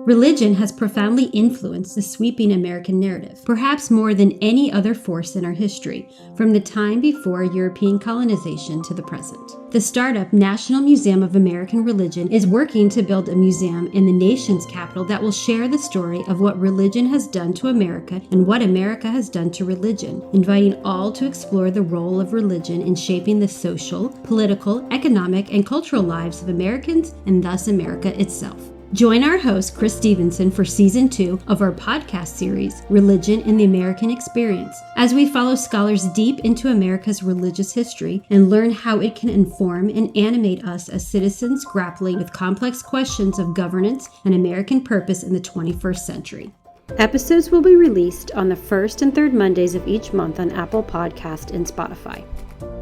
Religion has profoundly influenced the sweeping American narrative, perhaps more than any other force in our history, from the time before European colonization to the present. The startup National Museum of American Religion is working to build a museum in the nation's capital that will share the story of what religion has done to America and what America has done to religion, inviting all to explore the role of religion in shaping the social, political, economic, and cultural lives of Americans and thus America itself. Join our host, Chris Stevenson, for Season 2 of our podcast series, Religion in the American Experience, as we follow scholars deep into America's religious history and learn how it can inform and animate us as citizens grappling with complex questions of governance and American purpose in the 21st century. Episodes will be released on the first and third Mondays of each month on Apple Podcast and Spotify.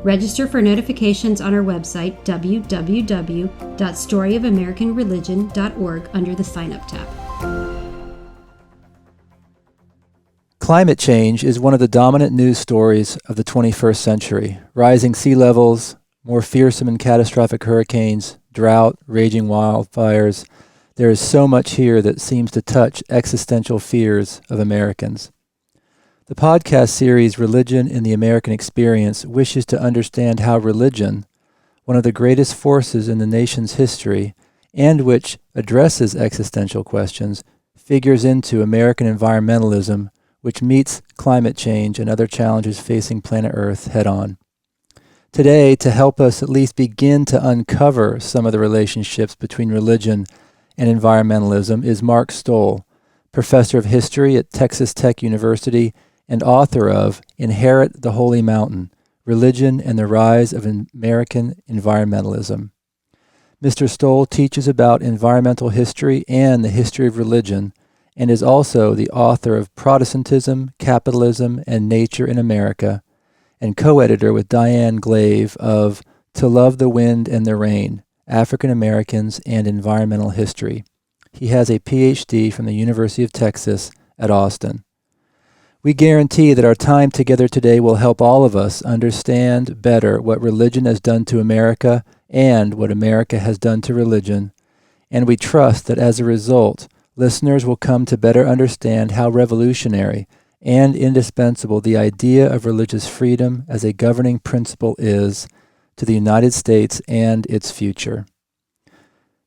Register for notifications on our website, www.storyofamericanreligion.org, under the Sign Up tab. Climate change is one of the dominant news stories of the 21st century. Rising sea levels, more fearsome and catastrophic hurricanes, drought, raging wildfires. There is so much here that seems to touch existential fears of Americans. The podcast series Religion in the American Experience wishes to understand how religion, one of the greatest forces in the nation's history, and which addresses existential questions, figures into American environmentalism, which meets climate change and other challenges facing planet Earth head-on. Today, to help us at least begin to uncover some of the relationships between religion and environmentalism is Mark Stoll, professor of history at Texas Tech University and author of Inherit the Holy Mountain, Religion and the Rise of American Environmentalism. Mr. Stoll teaches about environmental history and the history of religion, and is also the author of Protestantism, Capitalism, and Nature in America, and co-editor with Dianne Glave of To Love the Wind and the Rain, African Americans and Environmental History. He has a Ph.D. from the University of Texas at Austin. We guarantee that our time together today will help all of us understand better what religion has done to America and what America has done to religion, and we trust that as a result, listeners will come to better understand how revolutionary and indispensable the idea of religious freedom as a governing principle is to the United States and its future.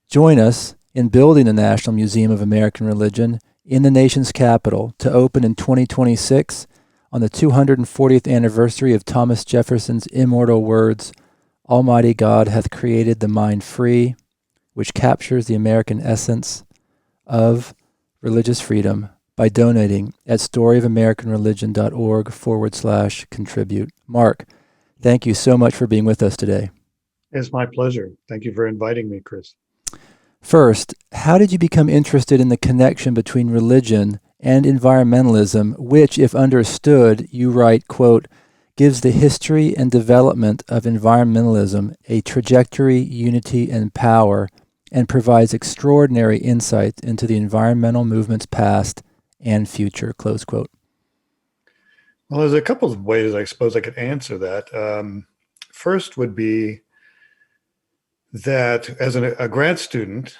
Join us in building the National Museum of American Religion in the nation's capital, to open in 2026 on the 240th anniversary of Thomas Jefferson's immortal words, "Almighty God hath created the mind free," which captures the American essence of religious freedom by donating at storyofamericanreligion.org/contribute. Mark, thank you so much for being with us today. It's my pleasure. Thank you for inviting me, Chris. First, how did you become interested in the connection between religion and environmentalism, which, if understood, you write, quote, gives the history and development of environmentalism a trajectory, unity, and power, and provides extraordinary insight into the environmental movement's past and future, close quote? Well, there's a couple of ways I suppose I could answer that. First would be that as a grad student,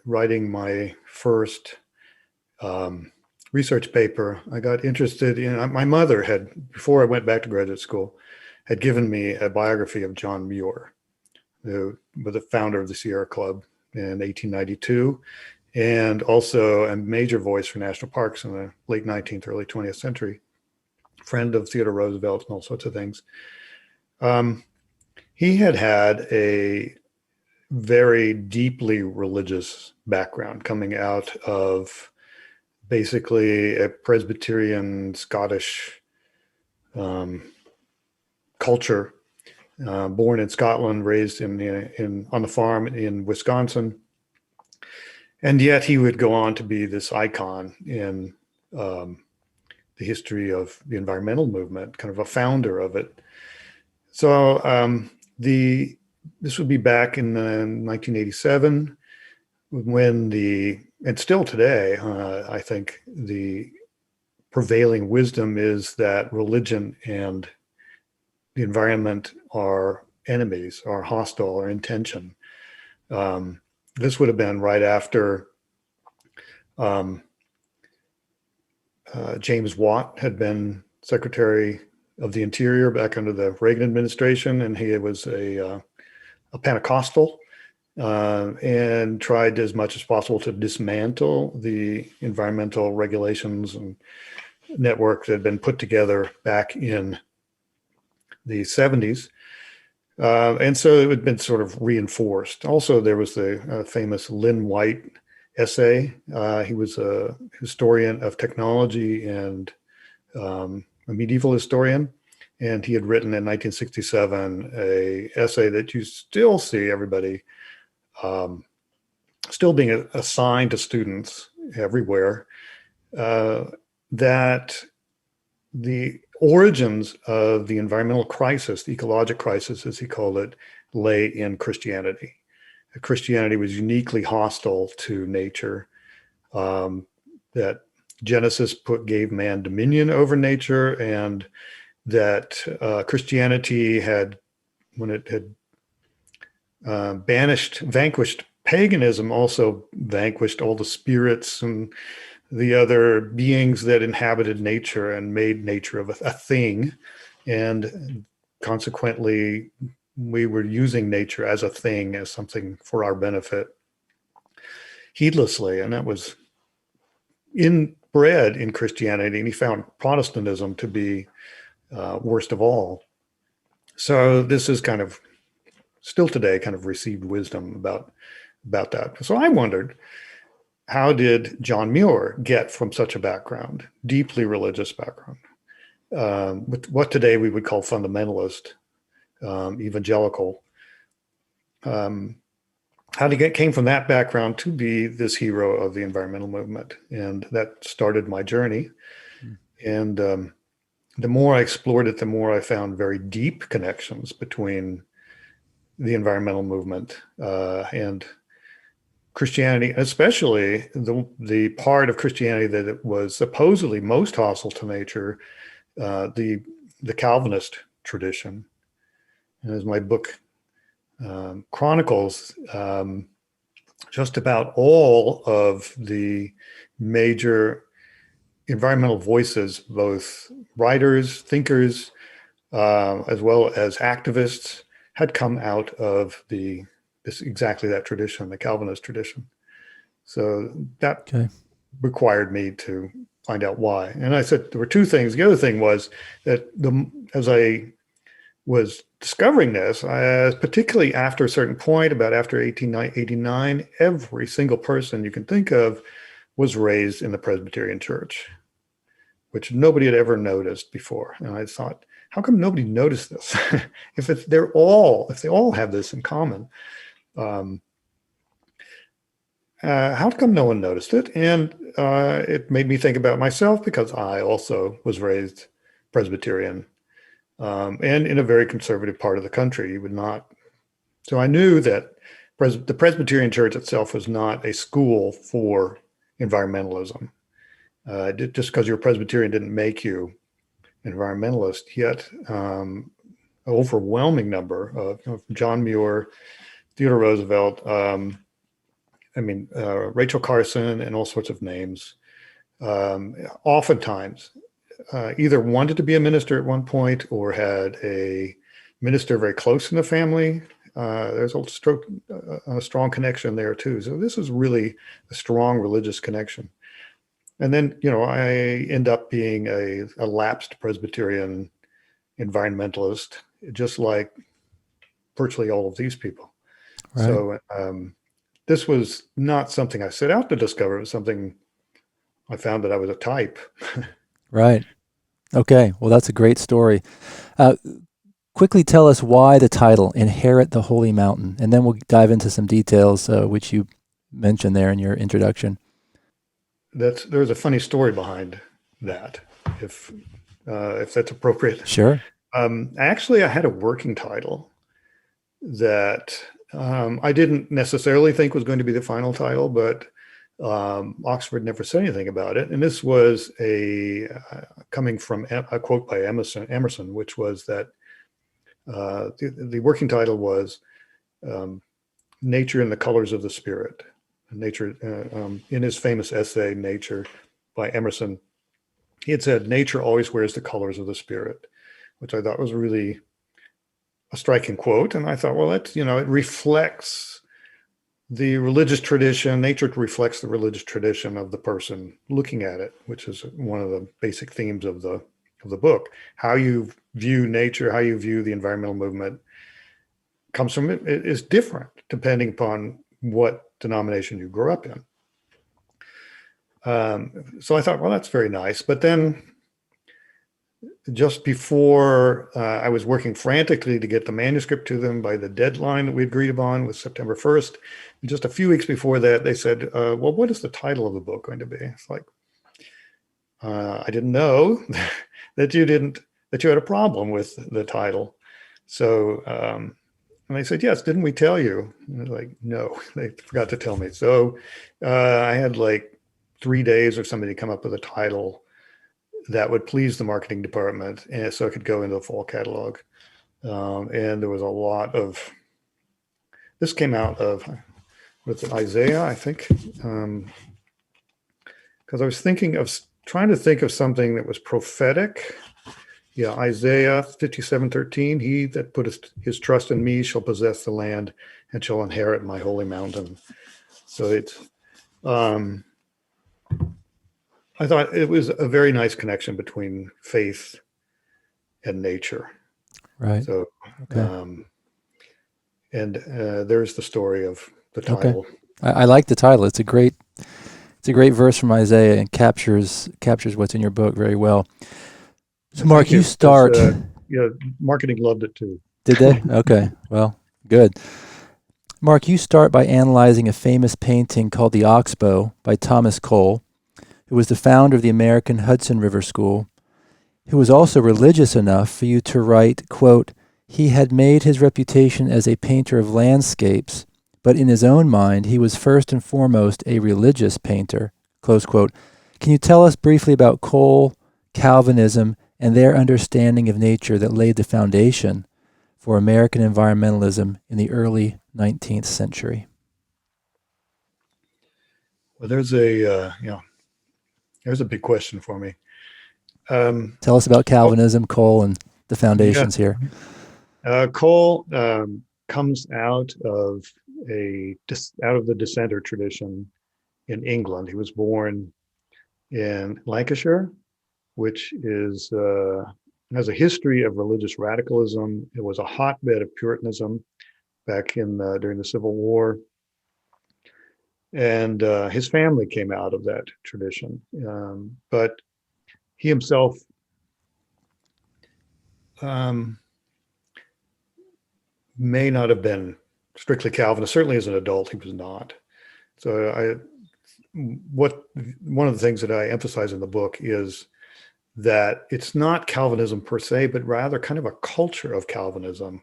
writing my first research paper, I got interested in, my mother had, before I went back to graduate school, had given me a biography of John Muir, who was the founder of the Sierra Club in 1892, and also a major voice for national parks in the late 19th, early 20th century, friend of Theodore Roosevelt and all sorts of things. He had a very deeply religious background, coming out of basically a Presbyterian Scottish culture, born in Scotland, raised on the farm in Wisconsin. And yet he would go on to be this icon in the history of the environmental movement, kind of a founder of it. So this would be back in 1987 when and still today, I think the prevailing wisdom is that religion and the environment are enemies, are hostile, are in tension. This would have been right after Um, James Watt had been Secretary of the Interior back under the Reagan administration, and he was a Pentecostal, and tried as much as possible to dismantle the environmental regulations and network that had been put together back in the 70s. And so it had been sort of reinforced. Also, there was the famous Lynn White essay. He was a historian of technology and a medieval historian. And he had written in 1967 a essay that you still see everybody still being assigned to students everywhere, that the origins of the environmental crisis, the ecologic crisis, as he called it, lay in Christianity. Christianity was uniquely hostile to nature, that Genesis gave man dominion over nature, and that Christianity had, when it had vanquished paganism, also vanquished all the spirits and the other beings that inhabited nature and made nature of a thing. And consequently, we were using nature as a thing, as something for our benefit, heedlessly. And that was inbred in Christianity. And he found Protestantism to be worst of all. So this is kind of still today kind of received wisdom about that. So I wondered, how did John Muir get from such a background, deeply religious background, with what today we would call fundamentalist, evangelical? How did he came from that background to be this hero of the environmental movement? And that started my journey. And the more I explored it, the more I found very deep connections between the environmental movement and Christianity, especially the part of Christianity that it was supposedly most hostile to nature, the Calvinist tradition. And as my book chronicles, just about all of the major environmental voices, both writers, thinkers, as well as activists, had come out of exactly that tradition, the Calvinist tradition. So that required me to find out why. And I said there were two things. The other thing was that as I was discovering this, particularly after a certain point, about after 1889, every single person you can think of was raised in the Presbyterian Church, which nobody had ever noticed before. And I thought, how come nobody noticed this? if they all have this in common, how come no one noticed it? And it made me think about myself, because I also was raised Presbyterian, and in a very conservative part of the country. You would not. So I knew that the Presbyterian Church itself was not a school for environmentalism. Just because you're a Presbyterian didn't make you environmentalist. Yet, an overwhelming number of John Muir, Theodore Roosevelt, Rachel Carson, and all sorts of names, oftentimes either wanted to be a minister at one point or had a minister very close in the family. There's a strong connection there too. So this is really a strong religious connection. And then, I end up being a lapsed Presbyterian environmentalist, just like virtually all of these people. Right. So this was not something I set out to discover. It was something I found that I was a type. Right. Okay. Well, that's a great story. Quickly tell us why the title, Inherit the Holy Mountain, and then we'll dive into some details, which you mentioned there in your introduction. There's a funny story behind that, if that's appropriate. Sure. Actually, I had a working title that I didn't necessarily think was going to be the final title, but Oxford never said anything about it. And this was coming from a quote by Emerson, which was that the working title was Nature in the Colors of the Spirit. Nature, in his famous essay, Nature, by Emerson, he had said, nature always wears the colors of the spirit, which I thought was really a striking quote. And I thought, well, that's, it reflects the religious tradition. Nature reflects the religious tradition of the person looking at it, which is one of the basic themes of the book. How you view nature, how you view the environmental movement comes from it is different depending upon what denomination you grew up in. So I thought, well, that's very nice. But then just before I was working frantically to get the manuscript to them by the deadline that we agreed upon was September 1st. And just a few weeks before that, they said, well, what is the title of the book going to be? It's like, I didn't know that you had a problem with the title. So, and they said, yes, didn't we tell you? And I was like, no, they forgot to tell me. So I had like 3 days or something to come up with a title that would please the marketing department, and so it could go into the fall catalog. And there was a lot of, this came out of, with Isaiah, I think, because I was trying to think of something that was prophetic. Yeah, Isaiah 57:13, he that putteth his trust in me shall possess the land and shall inherit my holy mountain. So it's, I thought it was a very nice connection between faith and nature. Right. So, okay. There's the story of the title. Okay. I like the title. It's a great verse from Isaiah and captures what's in your book very well. So, Mark, you start. Yeah, marketing loved it too. Did they? Okay. Well, good. Mark, you start by analyzing a famous painting called The Oxbow by Thomas Cole, who was the founder of the American Hudson River School, who was also religious enough for you to write, quote, he had made his reputation as a painter of landscapes, but in his own mind, he was first and foremost a religious painter, close quote. Can you tell us briefly about Cole, Calvinism, and their understanding of nature that laid the foundation for American environmentalism in the early 19th century? Well, there's a big question for me. Tell us about Calvinism, Cole, and the foundations here. Cole comes out of the dissenter tradition in England. He was born in Lancashire, which is has a history of religious radicalism. It was a hotbed of Puritanism back during the Civil War. And his family came out of that tradition. But he himself may not have been strictly Calvinist. Certainly as an adult, he was not. So one of the things that I emphasize in the book is that it's not Calvinism per se, but rather kind of a culture of Calvinism,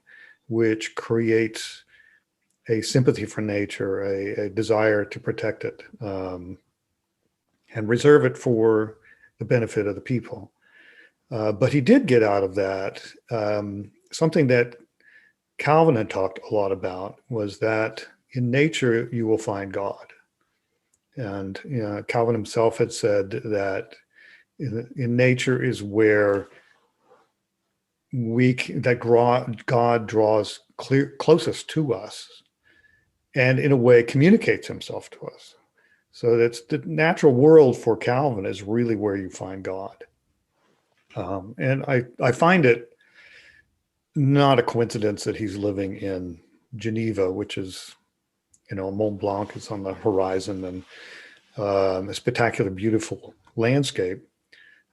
which creates a sympathy for nature, a desire to protect it, and reserve it for the benefit of the people. But he did get out of that. Something that Calvin had talked a lot about was that in nature, you will find God. And Calvin himself had said that in nature is where God draws closest to us, and in a way communicates himself to us. So that's the natural world for Calvin is really where you find God. And I find it not a coincidence that he's living in Geneva, which is, Mont Blanc is on the horizon, and a spectacular, beautiful landscape.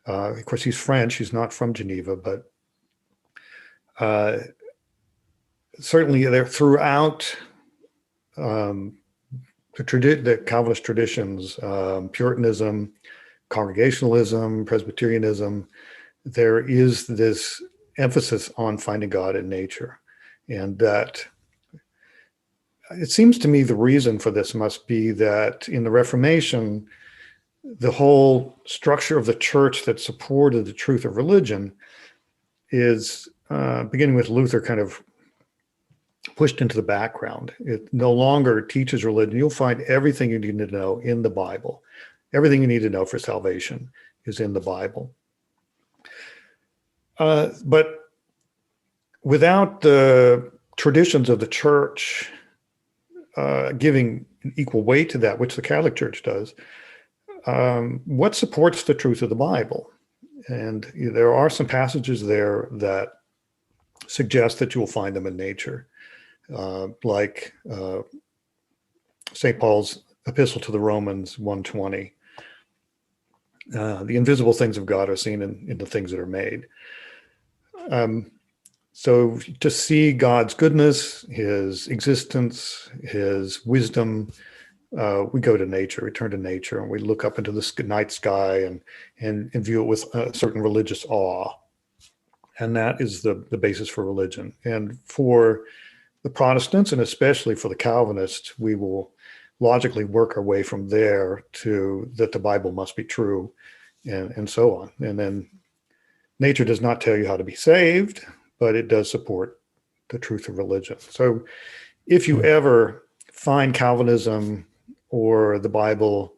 Of course, he's French. He's not from Geneva, but certainly there throughout the Calvinist traditions, Puritanism, Congregationalism, Presbyterianism, there is this emphasis on finding God in nature. And that it seems to me the reason for this must be that in the Reformation, the whole structure of the church that supported the truth of religion is, beginning with Luther, kind of pushed into the background. It no longer teaches religion. You'll find everything you need to know in the Bible. Everything you need to know for salvation is in the Bible. But without the traditions of the church giving equal weight to that, which the Catholic Church does, what supports the truth of the Bible? And there are some passages there that suggest that you will find them in nature, like St. Paul's epistle to the Romans 1:20. The invisible things of God are seen in the things that are made. So to see God's goodness, his existence, his wisdom, we go to nature, we turn to nature, and we look up into the night sky and view it with a certain religious awe. And that is the basis for religion. And for the Protestants, and especially for the Calvinists, we will logically work our way from there to that the Bible must be true, and so on. And then nature does not tell you how to be saved, but it does support the truth of religion. So if you ever find Calvinism or the Bible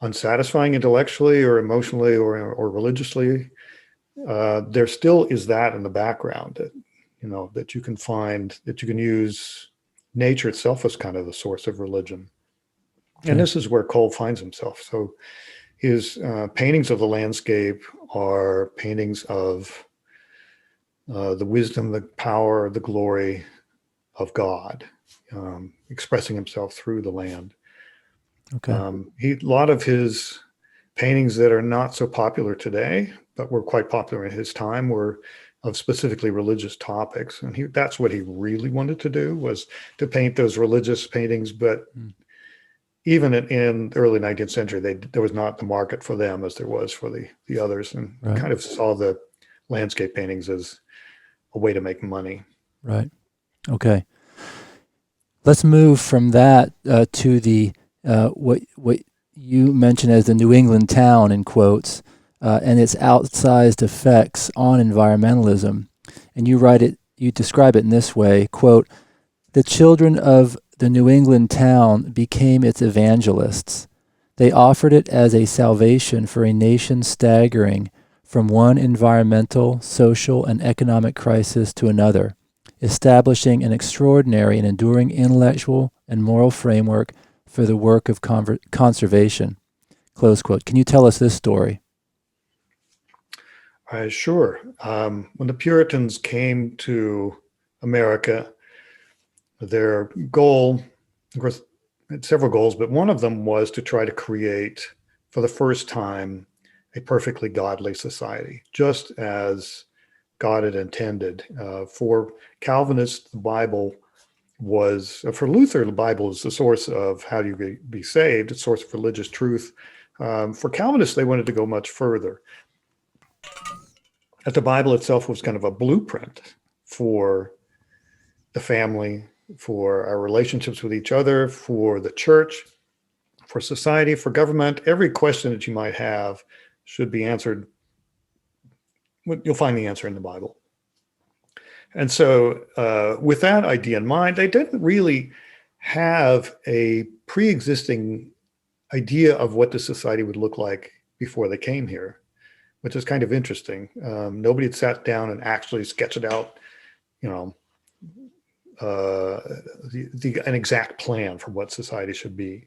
unsatisfying intellectually or emotionally or religiously, there still is that in the background that, that you can find, that you can use nature itself as kind of the source of religion. And this is where Cole finds himself. So his paintings of the landscape are paintings of the wisdom, the power, the glory of God, expressing himself through the land. Okay. A lot of his paintings that are not so popular today, but were quite popular in his time, were of specifically religious topics. And that's what he really wanted to do, was to paint those religious paintings. But even in the early 19th century, there was not the market for them as there was for the others, and kind of saw the landscape paintings as a way to make money. Right. Okay. Let's move from that to the what you mentioned as the New England town, in quotes, and its outsized effects on environmentalism. And you describe it in this way, quote, "The children of the New England town became its evangelists. They offered it as a salvation for a nation staggering from one environmental, social, and economic crisis to another, establishing an extraordinary and enduring intellectual and moral framework for the work of conservation." Close quote. Can you tell us this story? Sure. When the Puritans came to America, their goal, of course, had several goals, but one of them was to try to create, for the first time, a perfectly godly society, just as God had intended. For Calvinists, the Bible was, for Luther, the Bible is the source of how you be saved, a source of religious truth. For Calvinists, they wanted to go much further. That the Bible itself was kind of a blueprint for the family, for our relationships with each other, for the church, for society, for government. Every question that you might have should be answered. You'll find the answer in the Bible. And so with that idea in mind, they didn't really have a pre-existing idea of what the society would look like before they came here, which is kind of interesting. Nobody had sat down and actually sketched it out, an exact plan for what society should be.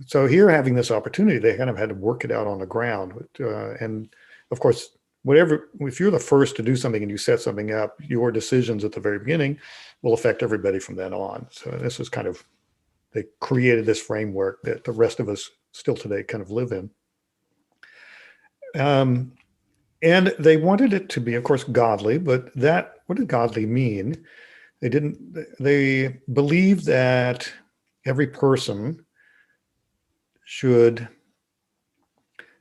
So here, having this opportunity, they kind of had to work it out on the ground. And of course, if you're the first to do something and you set something up, your decisions at the very beginning will affect everybody from then on. So this is kind of, they created this framework that the rest of us still today kind of live in. And they wanted it to be, of course, godly, but what did godly mean? They believed that every person should,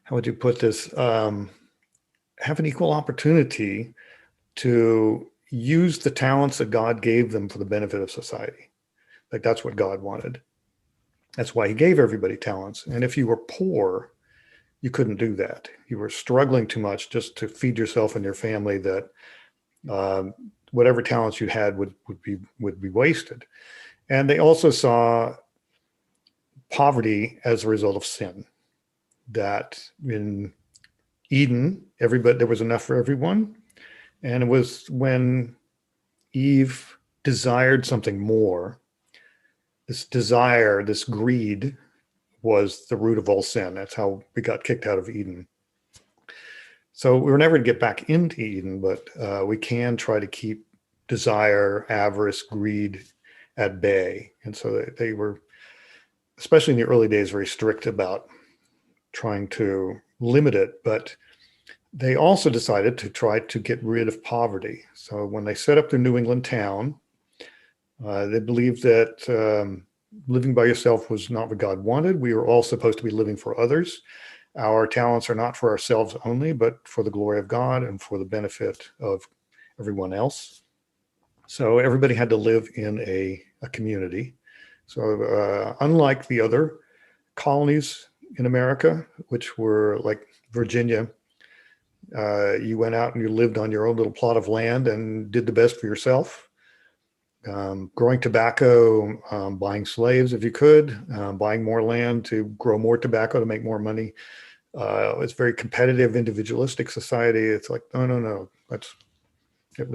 how would you put this, have an equal opportunity to use the talents that God gave them for the benefit of society. Like, that's what God wanted. That's why he gave everybody talents. And if you were poor, you couldn't do that. You were struggling too much just to feed yourself and your family, that whatever talents you had would be wasted. And they also saw poverty as a result of sin. That in Eden, there was enough for everyone, and it was when Eve desired something more. This desire, this greed, was the root of all sin. That's how we got kicked out of Eden. So we were never to get back into Eden, but we can try to keep desire, avarice, greed at bay. And so they were, especially in the early days, very strict about trying to limit it. But they also decided to try to get rid of poverty. So when they set up their New England town, they believed that living by yourself was not what God wanted. We were all supposed to be living for others. Our talents are not for ourselves only, but for the glory of God and for the benefit of everyone else. So everybody had to live in a community. So unlike the other colonies in America, which were like Virginia, you went out and you lived on your own little plot of land and did the best for yourself. Growing tobacco, buying slaves if you could, buying more land to grow more tobacco to make more money. It's very competitive, individualistic society. It's like, no, that just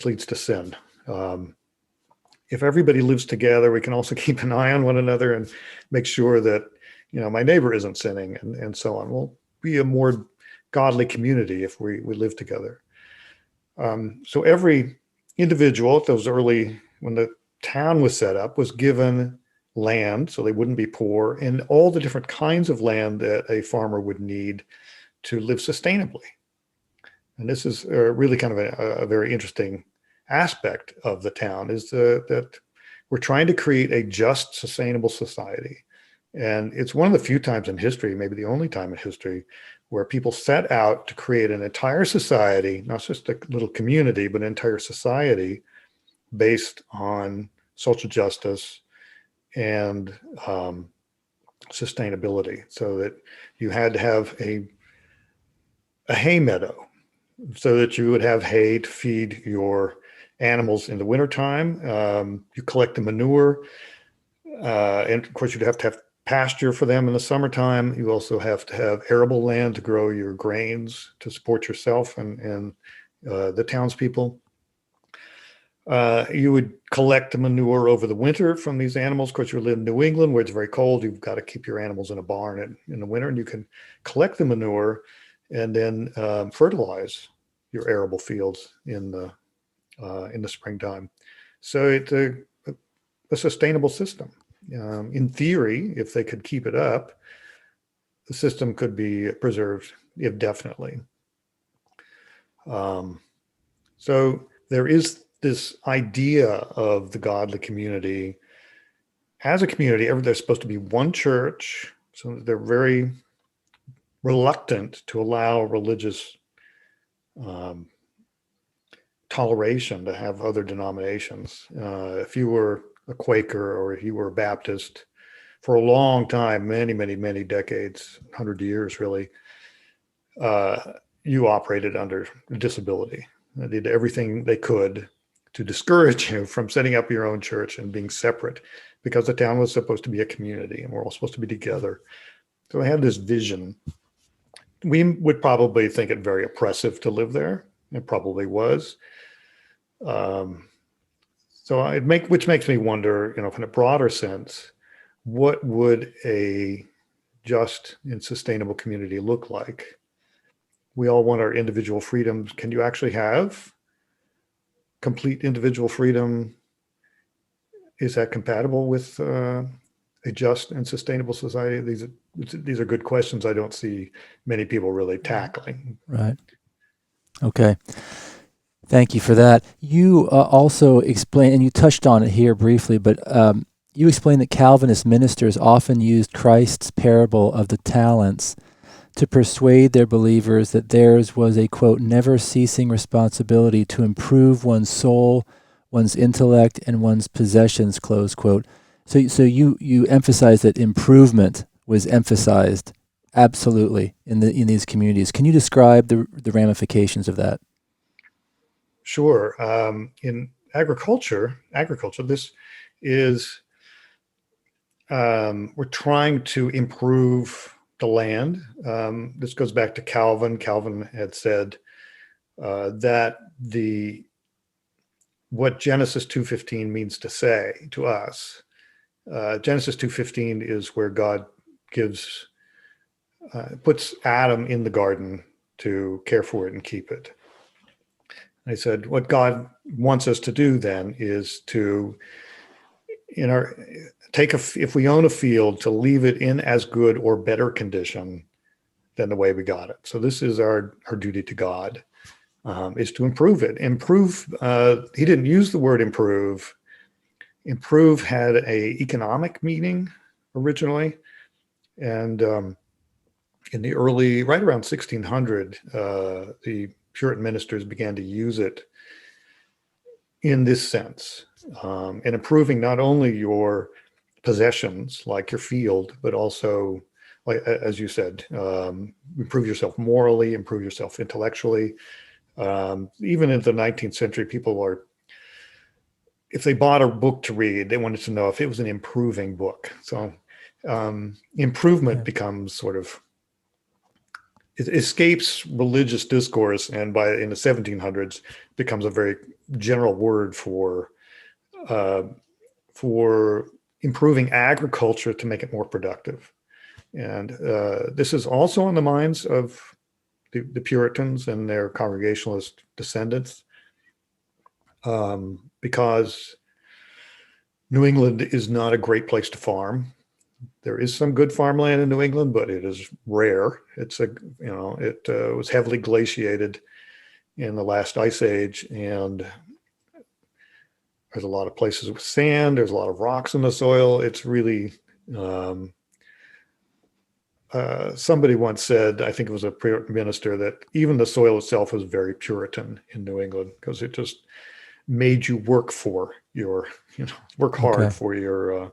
leads to sin. If everybody lives together, we can also keep an eye on one another and make sure that, my neighbor isn't sinning and so on. We'll be a more godly community if we live together. So every individual at when the town was set up, was given land so they wouldn't be poor, and all the different kinds of land that a farmer would need to live sustainably. And this is really kind of a very interesting aspect of the town, is that we're trying to create a just, sustainable society. And it's one of the few times in history, maybe the only time in history, where people set out to create an entire society, not just a little community, but an entire society based on social justice and sustainability. So that you had to have a hay meadow so that you would have hay to feed your animals in the wintertime. You collect the manure, and of course you'd have to have pasture for them in the summertime. You also have to have arable land to grow your grains to support yourself and the townspeople. You would collect the manure over the winter from these animals. Of course, you live in New England where it's very cold. You've got to keep your animals in a barn in the winter, and you can collect the manure and then fertilize your arable fields in the springtime. So it's a sustainable system. In theory, if they could keep it up, the system could be preserved indefinitely. So there is this idea of the godly community. As a community, there's supposed to be one church, so they're very reluctant to allow religious toleration to have other denominations. If you were a Quaker or if you were a Baptist, for a long time, many decades, 100 years really, you operated under disability. They did everything they could to discourage you from setting up your own church and being separate, because the town was supposed to be a community and we're all supposed to be together. So they had this vision. We would probably think it very oppressive to live there. It probably was. Which makes me wonder, in a broader sense, what would a just and sustainable community look like? We all want our individual freedoms. Can you actually have complete individual freedom? Is that compatible with a just and sustainable society? These are good questions I don't see many people really tackling. Right. Okay. Thank you for that. You also explain, and you touched on it here briefly, but you explain that Calvinist ministers often used Christ's parable of the talents to persuade their believers that theirs was a, quote, never-ceasing responsibility to improve one's soul, one's intellect, and one's possessions, close quote. So you emphasize that improvement was emphasized absolutely in these communities. Can you describe the ramifications of that? Sure. In agriculture, this is, we're trying to improve the land. This goes back to Calvin. Calvin had said that what Genesis 2:15 means to say to us. Genesis 2:15 is where God puts Adam in the garden to care for it and keep it. I said, what God wants us to do then is to, if we own a field, to leave it in as good or better condition than the way we got it. So this is our duty to God, is to improve it. He didn't use the word improve. Improve had a economic meaning originally. And in the right around 1600, the Puritan ministers began to use it in this sense, and improving not only your possessions like your field, but also, like as you said, improve yourself morally, improve yourself intellectually. Even in the 19th century, if they bought a book to read, they wanted to know if it was an improving book. So improvement becomes sort of, it escapes religious discourse, and in the 1700s becomes a very general word for improving agriculture to make it more productive. And this is also on the minds of the Puritans and their Congregationalist descendants, because New England is not a great place to farm. There is some good farmland in New England, but it is rare. It was heavily glaciated in the last ice age, and there's a lot of places with sand. There's a lot of rocks in the soil. It's really, somebody once said, I think it was a minister, that even the soil itself was very Puritan in New England, because it just made you work hard for your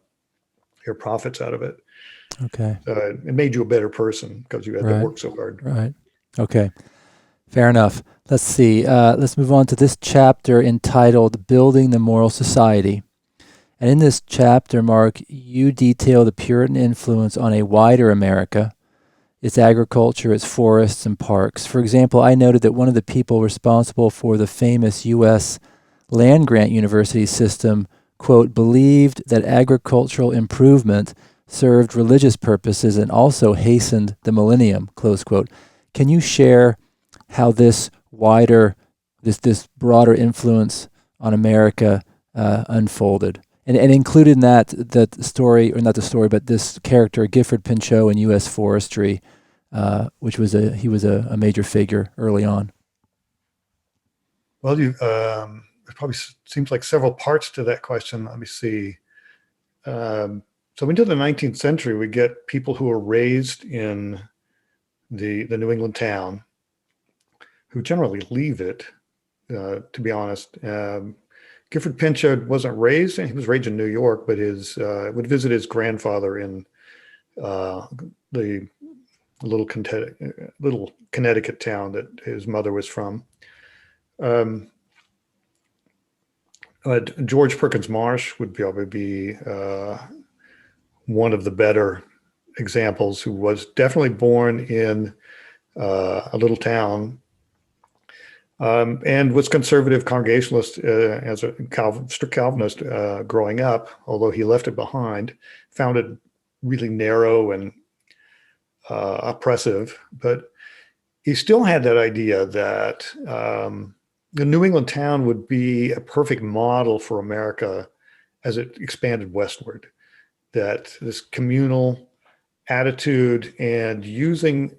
profits out of it. Okay. It made you a better person because you had to work so hard. Right. Okay. Fair enough. Let's see. Let's move on to this chapter entitled Building the Moral Society. And in this chapter, Mark, you detail the Puritan influence on a wider America, its agriculture, its forests and parks. For example, I noted that one of the people responsible for the famous U.S. land-grant university system, quote, believed that agricultural improvement served religious purposes and also hastened the millennium, close quote. Can you share how this broader influence on America unfolded? And included in that story, or not the story, but this character, Gifford Pinchot in U.S. Forestry, which he was a major figure early on. Well, there probably seems like several parts to that question. Let me see. So into the 19th century, we get people who are raised in the New England town, who generally leave it, to be honest. Gifford Pinchot wasn't raised, he was raised in New York, but would visit his grandfather in the little Connecticut town that his mother was from. George Perkins Marsh would probably be one of the better examples, who was definitely born in a little town, and was conservative Congregationalist as a strict Calvinist growing up, although he left it behind, found it really narrow and oppressive. But he still had that idea that the New England town would be a perfect model for America as it expanded westward, that this communal attitude and using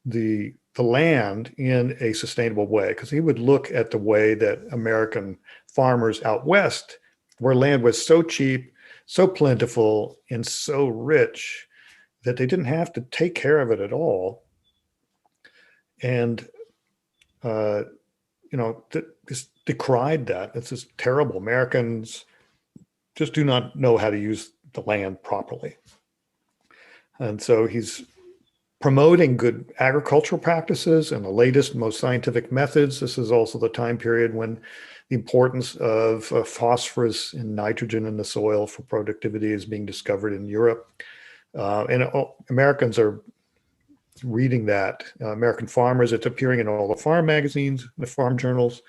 the land in a sustainable way, because he would look at the way that American farmers out west, where land was so cheap, so plentiful, and so rich that they didn't have to take care of it at all. And, just decried that. It's just terrible. Americans just do not know how to use the land properly. And so he's promoting good agricultural practices and the latest, most scientific methods. This is also the time period when the importance of phosphorus and nitrogen in the soil for productivity is being discovered in Europe. And Americans are reading that. American farmers, it's appearing in all the farm magazines, the farm journals,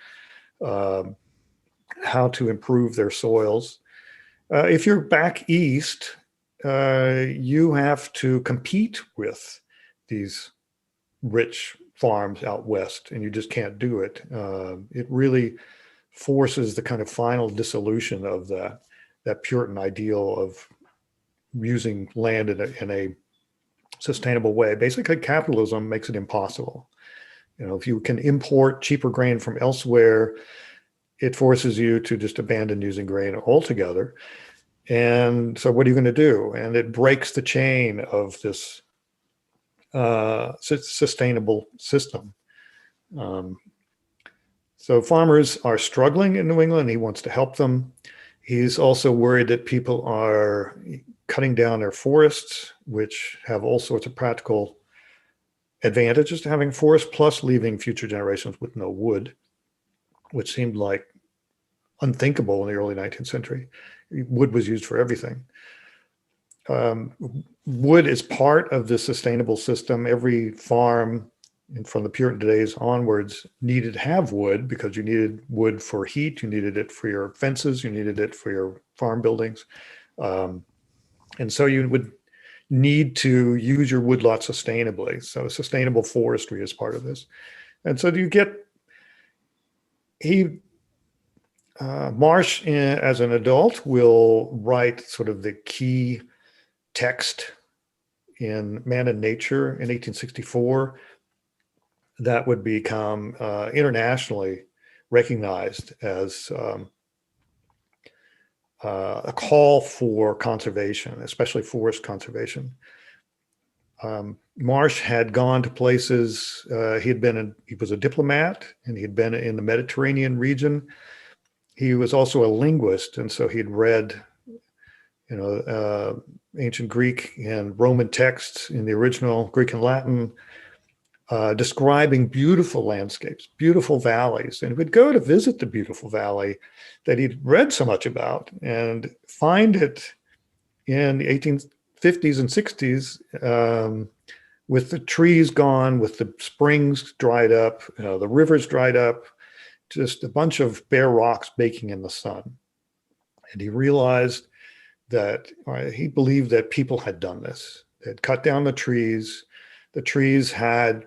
how to improve their soils. If you're back east, you have to compete with these rich farms out west, and you just can't do it. It really forces the kind of final dissolution of that Puritan ideal of using land in a sustainable way. Basically, capitalism makes it impossible. If you can import cheaper grain from elsewhere, it forces you to just abandon using grain altogether. And so what are you going to do? And it breaks the chain of this sustainable system. So farmers are struggling in New England. He wants to help them. He's also worried that people are cutting down their forests, which have all sorts of practical advantages to having forests, plus leaving future generations with no wood, which seemed like unthinkable in the early 19th century. Wood was used for everything. Wood is part of the sustainable system. Every farm, and from the Puritan days onwards, needed to have wood because you needed wood for heat, you needed it for your fences, you needed it for your farm buildings. And so you would need to use your woodlot sustainably. So sustainable forestry is part of this. And so Marsh, as an adult, will write sort of the key text in Man and Nature in 1864 that would become internationally recognized as a call for conservation, especially forest conservation. Marsh had gone to places, he was a diplomat, and he'd been in the Mediterranean region. He was also a linguist, and so he'd read, ancient Greek and Roman texts in the original Greek and Latin, describing beautiful landscapes, beautiful valleys, and would go to visit the beautiful valley that he'd read so much about and find it in the 1850s and 60s with the trees gone, with the springs dried up, the rivers dried up, just a bunch of bare rocks baking in the sun. And he realized that he believed that people had done this. They had cut down the trees. The trees had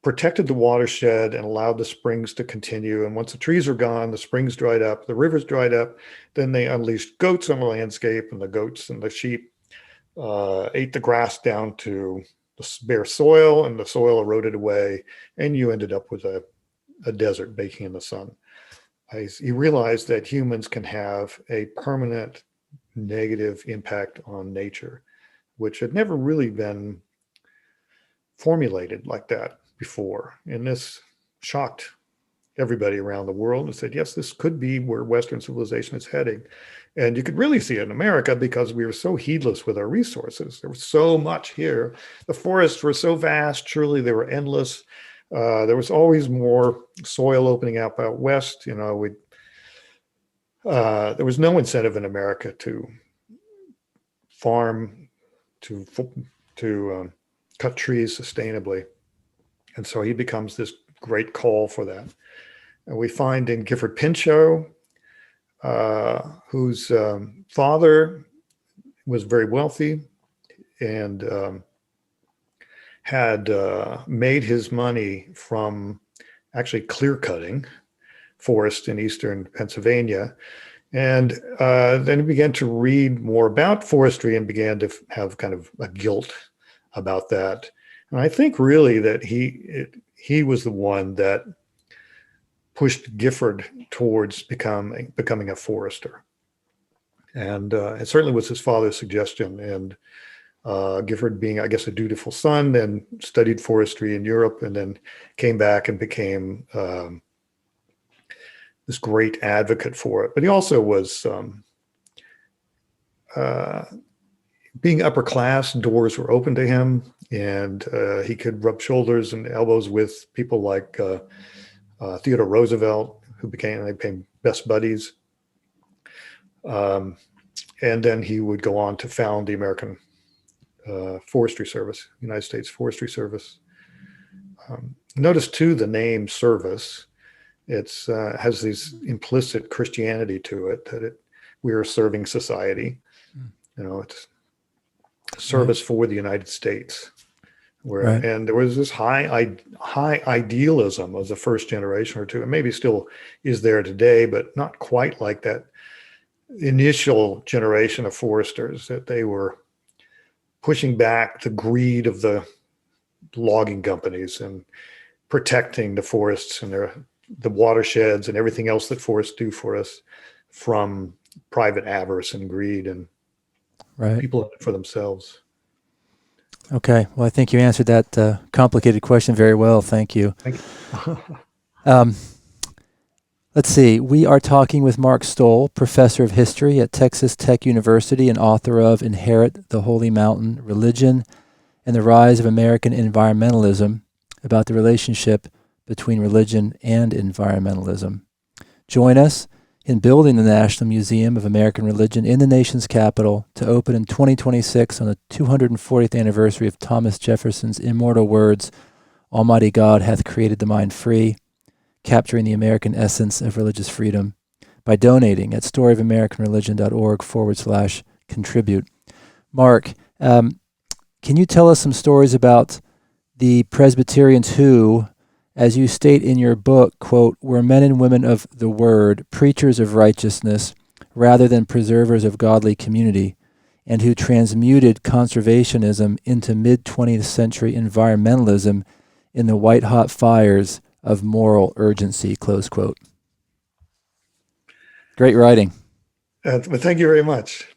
protected the watershed and allowed the springs to continue. And once the trees were gone, the springs dried up, the rivers dried up, then they unleashed goats on the landscape, and the goats and the sheep ate the grass down to the bare soil, and the soil eroded away, and you ended up with a desert baking in the sun. He realized that humans can have a permanent negative impact on nature, which had never really been formulated like that before. And this shocked everybody around the world and said, yes, this could be where Western civilization is heading. And you could really see it in America because we were so heedless with our resources. There was so much here. The forests were so vast, truly they were endless. There was always more soil opening up out west. There was no incentive in America to farm, to cut trees sustainably. And so he becomes this great call for that. And we find in Gifford Pinchot, whose father was very wealthy and had made his money from actually clear cutting forest in eastern Pennsylvania. And then he began to read more about forestry and began to have kind of a guilt about that. And I think really that he was the one that pushed Gifford towards becoming a forester. And it certainly was his father's suggestion. And Gifford, being, I guess, a dutiful son, then studied forestry in Europe and then came back and became this great advocate for it. But he also was being upper class, doors were open to him, and he could rub shoulders and elbows with people like Theodore Roosevelt, they became best buddies. And then he would go on to found the American Forestry Service, United States Forestry Service. Notice too the name service. It's has this implicit Christianity to it, that we are a serving society. It's service for the United States. And there was this high idealism of the first generation or two, and maybe still is there today, but not quite like that initial generation of foresters, that they were pushing back the greed of the logging companies and protecting the forests and the watersheds and everything else that forests do for us from private avarice and greed and people in it for themselves. Okay. Well, I think you answered that complicated question very well. Thank you. Thank you. Let's see. We are talking with Mark Stoll, professor of history at Texas Tech University and author of Inherit the Holy Mountain, Religion and the Rise of American Environmentalism, about the relationship between religion and environmentalism. Join us in building the National Museum of American Religion in the nation's capital, to open in 2026 on the 240th anniversary of Thomas Jefferson's immortal words, "Almighty God hath created the mind free," capturing the American essence of religious freedom, by donating at storyofamericanreligion.org/contribute. Mark, can you tell us some stories about the Presbyterians who, as you state in your book, quote, were men and women of the word, preachers of righteousness, rather than preservers of godly community, and who transmuted conservationism into mid-20th century environmentalism in the white-hot fires of moral urgency, close quote. Great writing. Well, thank you very much.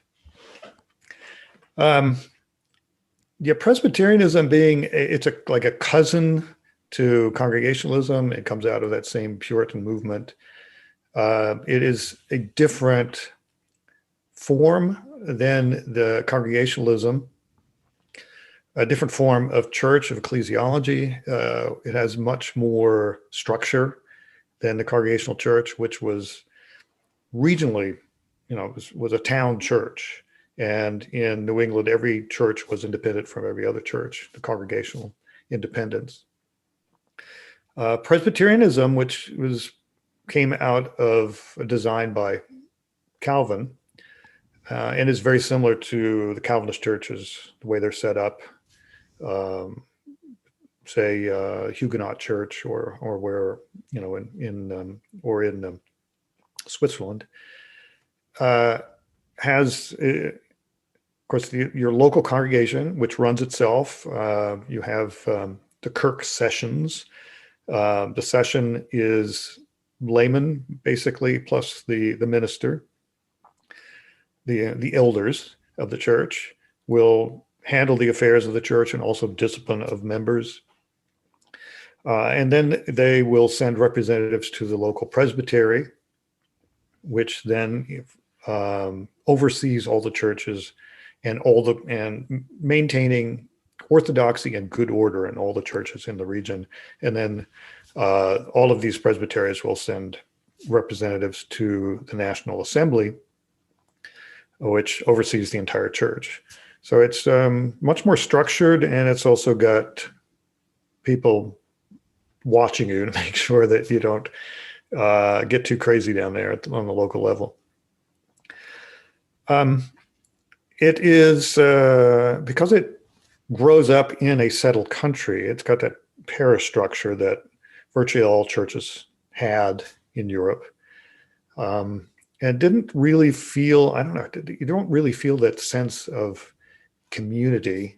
Presbyterianism it's like a cousin to Congregationalism. It comes out of that same Puritan movement. It is a different form than the Congregationalism, a different form of church, of ecclesiology. It has much more structure than the Congregational church, which was regionally, was a town church. And in New England, every church was independent from every other church, the congregational independence. Presbyterianism, which came out of a design by Calvin, and is very similar to the Calvinist churches, the way they're set up, say Huguenot church or where, in Switzerland, has, of course, your local congregation, which runs itself. You have the Kirk sessions. The session is laymen, basically, plus the minister. The elders of the church will handle the affairs of the church and also discipline of members. And then they will send representatives to the local presbytery, which then oversees all the churches and maintaining orthodoxy and good order in all the churches in the region. And then all of these presbyteries will send representatives to the National Assembly, which oversees the entire church. So it's much more structured, and it's also got people watching you to make sure that you don't get too crazy down there on the local level. It is, because it grows up in a settled country, it's got that parish structure that virtually all churches had in Europe. And didn't really feel, you don't really feel that sense of community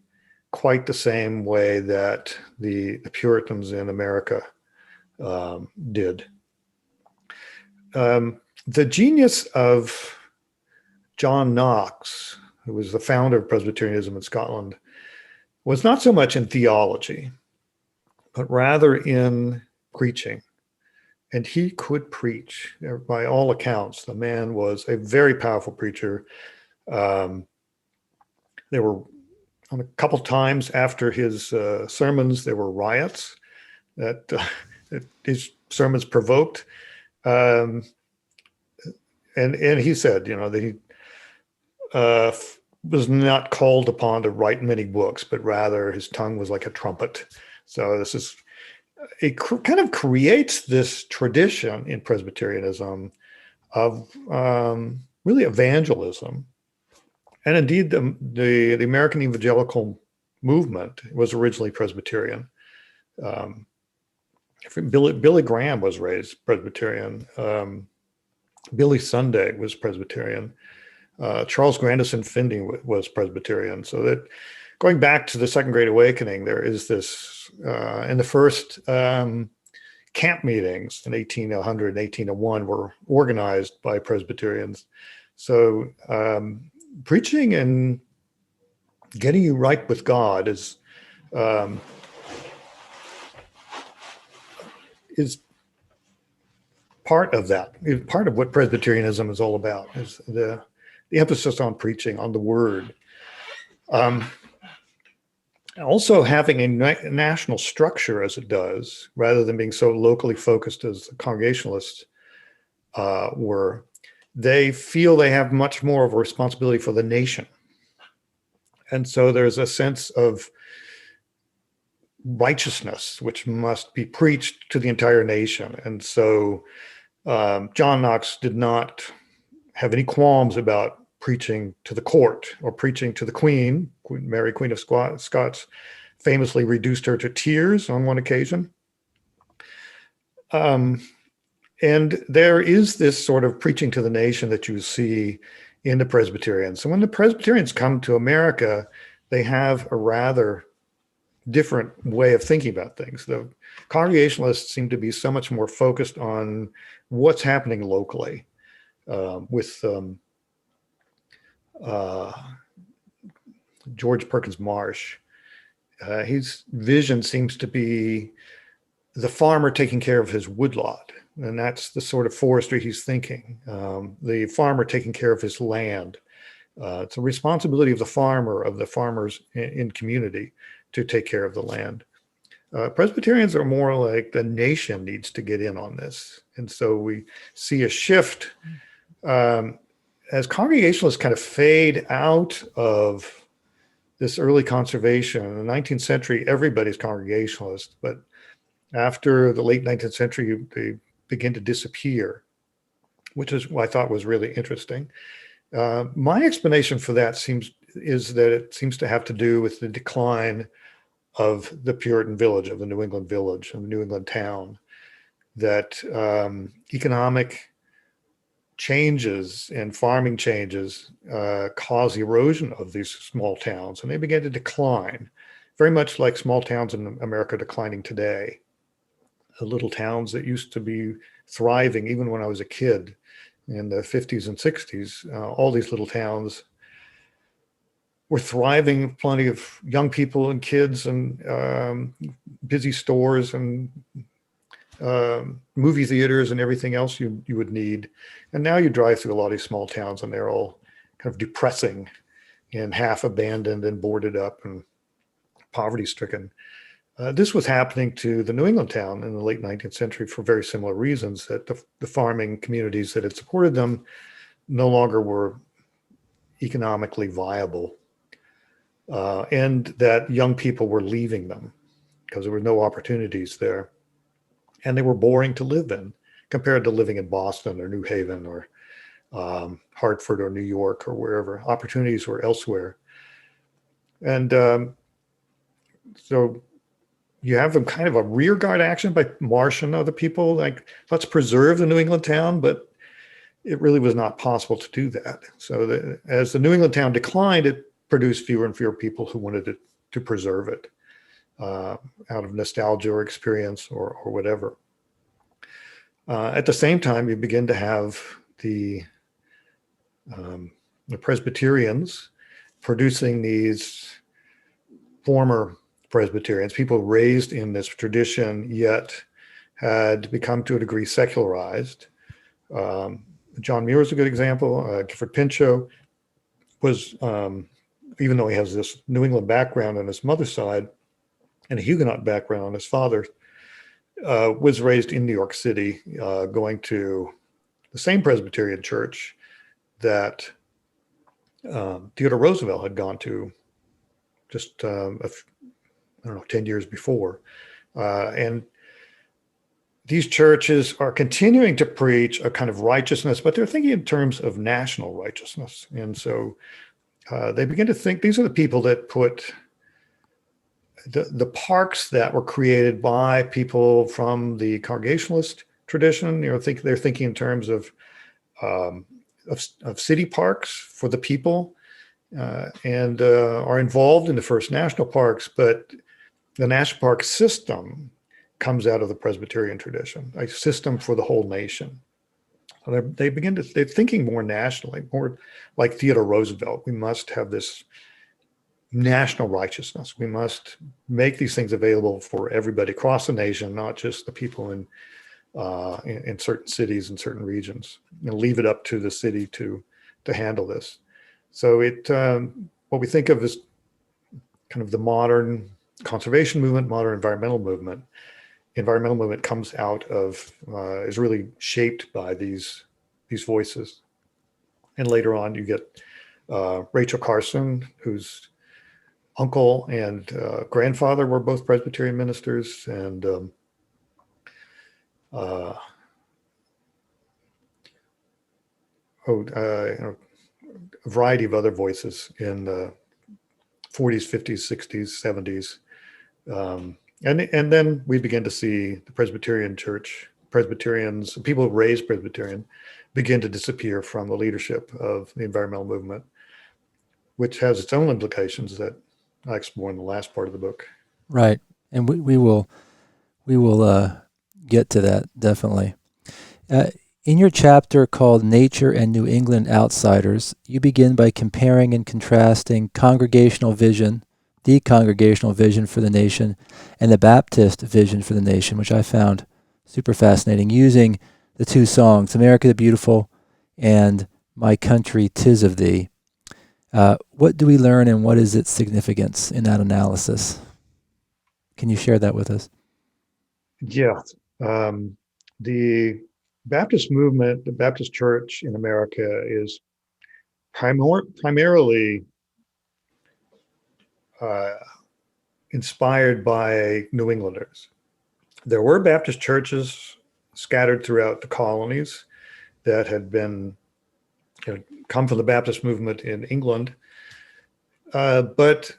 quite the same way that the Puritans in America did. The genius of John Knox, who was the founder of Presbyterianism in Scotland, was not so much in theology, but rather in preaching. And he could preach. By all accounts, the man was a very powerful preacher, There were on a couple times after his sermons, there were riots that, that his sermons provoked. Um, and he said, that he was not called upon to write many books, but rather his tongue was like a trumpet. So it kind of creates this tradition in Presbyterianism of really evangelism. And indeed, the American evangelical movement was originally Presbyterian. Billy Graham was raised Presbyterian. Billy Sunday was Presbyterian. Charles Grandison Finding was Presbyterian. So that going back to the Second Great Awakening, there is this, in the first camp meetings in 1800 and 1801 were organized by Presbyterians. So preaching and getting you right with God is part of that. Part of what Presbyterianism is all about is the emphasis on preaching, on the word. Also having a national structure as it does, rather than being so locally focused as the Congregationalists were, they feel they have much more of a responsibility for the nation. And so there's a sense of righteousness which must be preached to the entire nation. And so John Knox did not have any qualms about preaching to the court or preaching to the Queen. Mary, Queen of Scots, famously reduced her to tears on one occasion. And there is this sort of preaching to the nation that you see in the Presbyterians. So when the Presbyterians come to America, they have a rather different way of thinking about things. The Congregationalists seem to be so much more focused on what's happening locally with George Perkins Marsh. His vision seems to be the farmer taking care of his woodlot. And that's the sort of forestry he's thinking. The farmer taking care of his land. It's a responsibility of the farmer, of the farmers in community, to take care of the land. Presbyterians are more like the nation needs to get in on this. And so we see a shift as Congregationalists kind of fade out of this early conservation. In the 19th century, everybody's Congregationalist, but after the late 19th century, they begin to disappear, which is what I thought was really interesting. My explanation for that is that it seems to have to do with the decline of the Puritan village, of the New England village, of the New England town, that economic changes and farming changes cause erosion of these small towns, and they began to decline, very much like small towns in America declining today. The little towns that used to be thriving, even when I was a kid in the 50s and 60s, all these little towns were thriving, plenty of young people and kids and busy stores and movie theaters and everything else you would need. And now you drive through a lot of these small towns and they're all kind of depressing and half abandoned and boarded up and poverty stricken. This was happening to the New England town in the late 19th century for very similar reasons, that the farming communities that had supported them no longer were economically viable, and that young people were leaving them because there were no opportunities there. And they were boring to live in compared to living in Boston or New Haven or Hartford or New York or wherever. Opportunities were elsewhere. And so you have a kind of a rearguard action by Marsh and other people, like, let's preserve the New England town, but it really was not possible to do that. So as the New England town declined, it produced fewer and fewer people who wanted to preserve it out of nostalgia or experience or whatever. At the same time, you begin to have the Presbyterians producing these former Presbyterians, people raised in this tradition, yet had become to a degree secularized. John Muir is a good example. Gifford Pinchot was even though he has this New England background on his mother's side and a Huguenot background on his father, was raised in New York City, going to the same Presbyterian church that Theodore Roosevelt had gone to just, I don't know, 10 years before. And these churches are continuing to preach a kind of righteousness, but they're thinking in terms of national righteousness. And so they begin to think these are the people that put the parks that were created by people from the Congregationalist tradition. They're thinking in terms of city parks for the people, and are involved in the first national parks. But the national park system comes out of the Presbyterian tradition, a system for the whole nation. So they're thinking more nationally, more like Theodore Roosevelt. We must have this national righteousness. We must make these things available for everybody across the nation, not just the people in certain cities and certain regions, and leave it up to the city to handle this. So what we think of as kind of the modern conservation movement, modern environmental movement. Environmental movement comes out of, is really shaped by these voices. And later on, you get Rachel Carson, whose uncle and grandfather were both Presbyterian ministers, and a variety of other voices in the 40s, 50s, 60s, 70s. And then we begin to see the Presbyterian church, Presbyterians, people who raised Presbyterian, begin to disappear from the leadership of the environmental movement, which has its own implications that I explore in the last part of the book. Right, and we will get to that definitely. In your chapter called Nature and New England Outsiders, you begin by comparing and contrasting the congregational vision for the nation, and the Baptist vision for the nation, which I found super fascinating, using the two songs, America the Beautiful and My Country 'Tis of Thee. What do we learn, and what is its significance in that analysis? Can you share that with us? Yeah. The Baptist movement, the Baptist church in America is primarily inspired by New Englanders. There were Baptist churches scattered throughout the colonies that had been come from the Baptist movement in England, but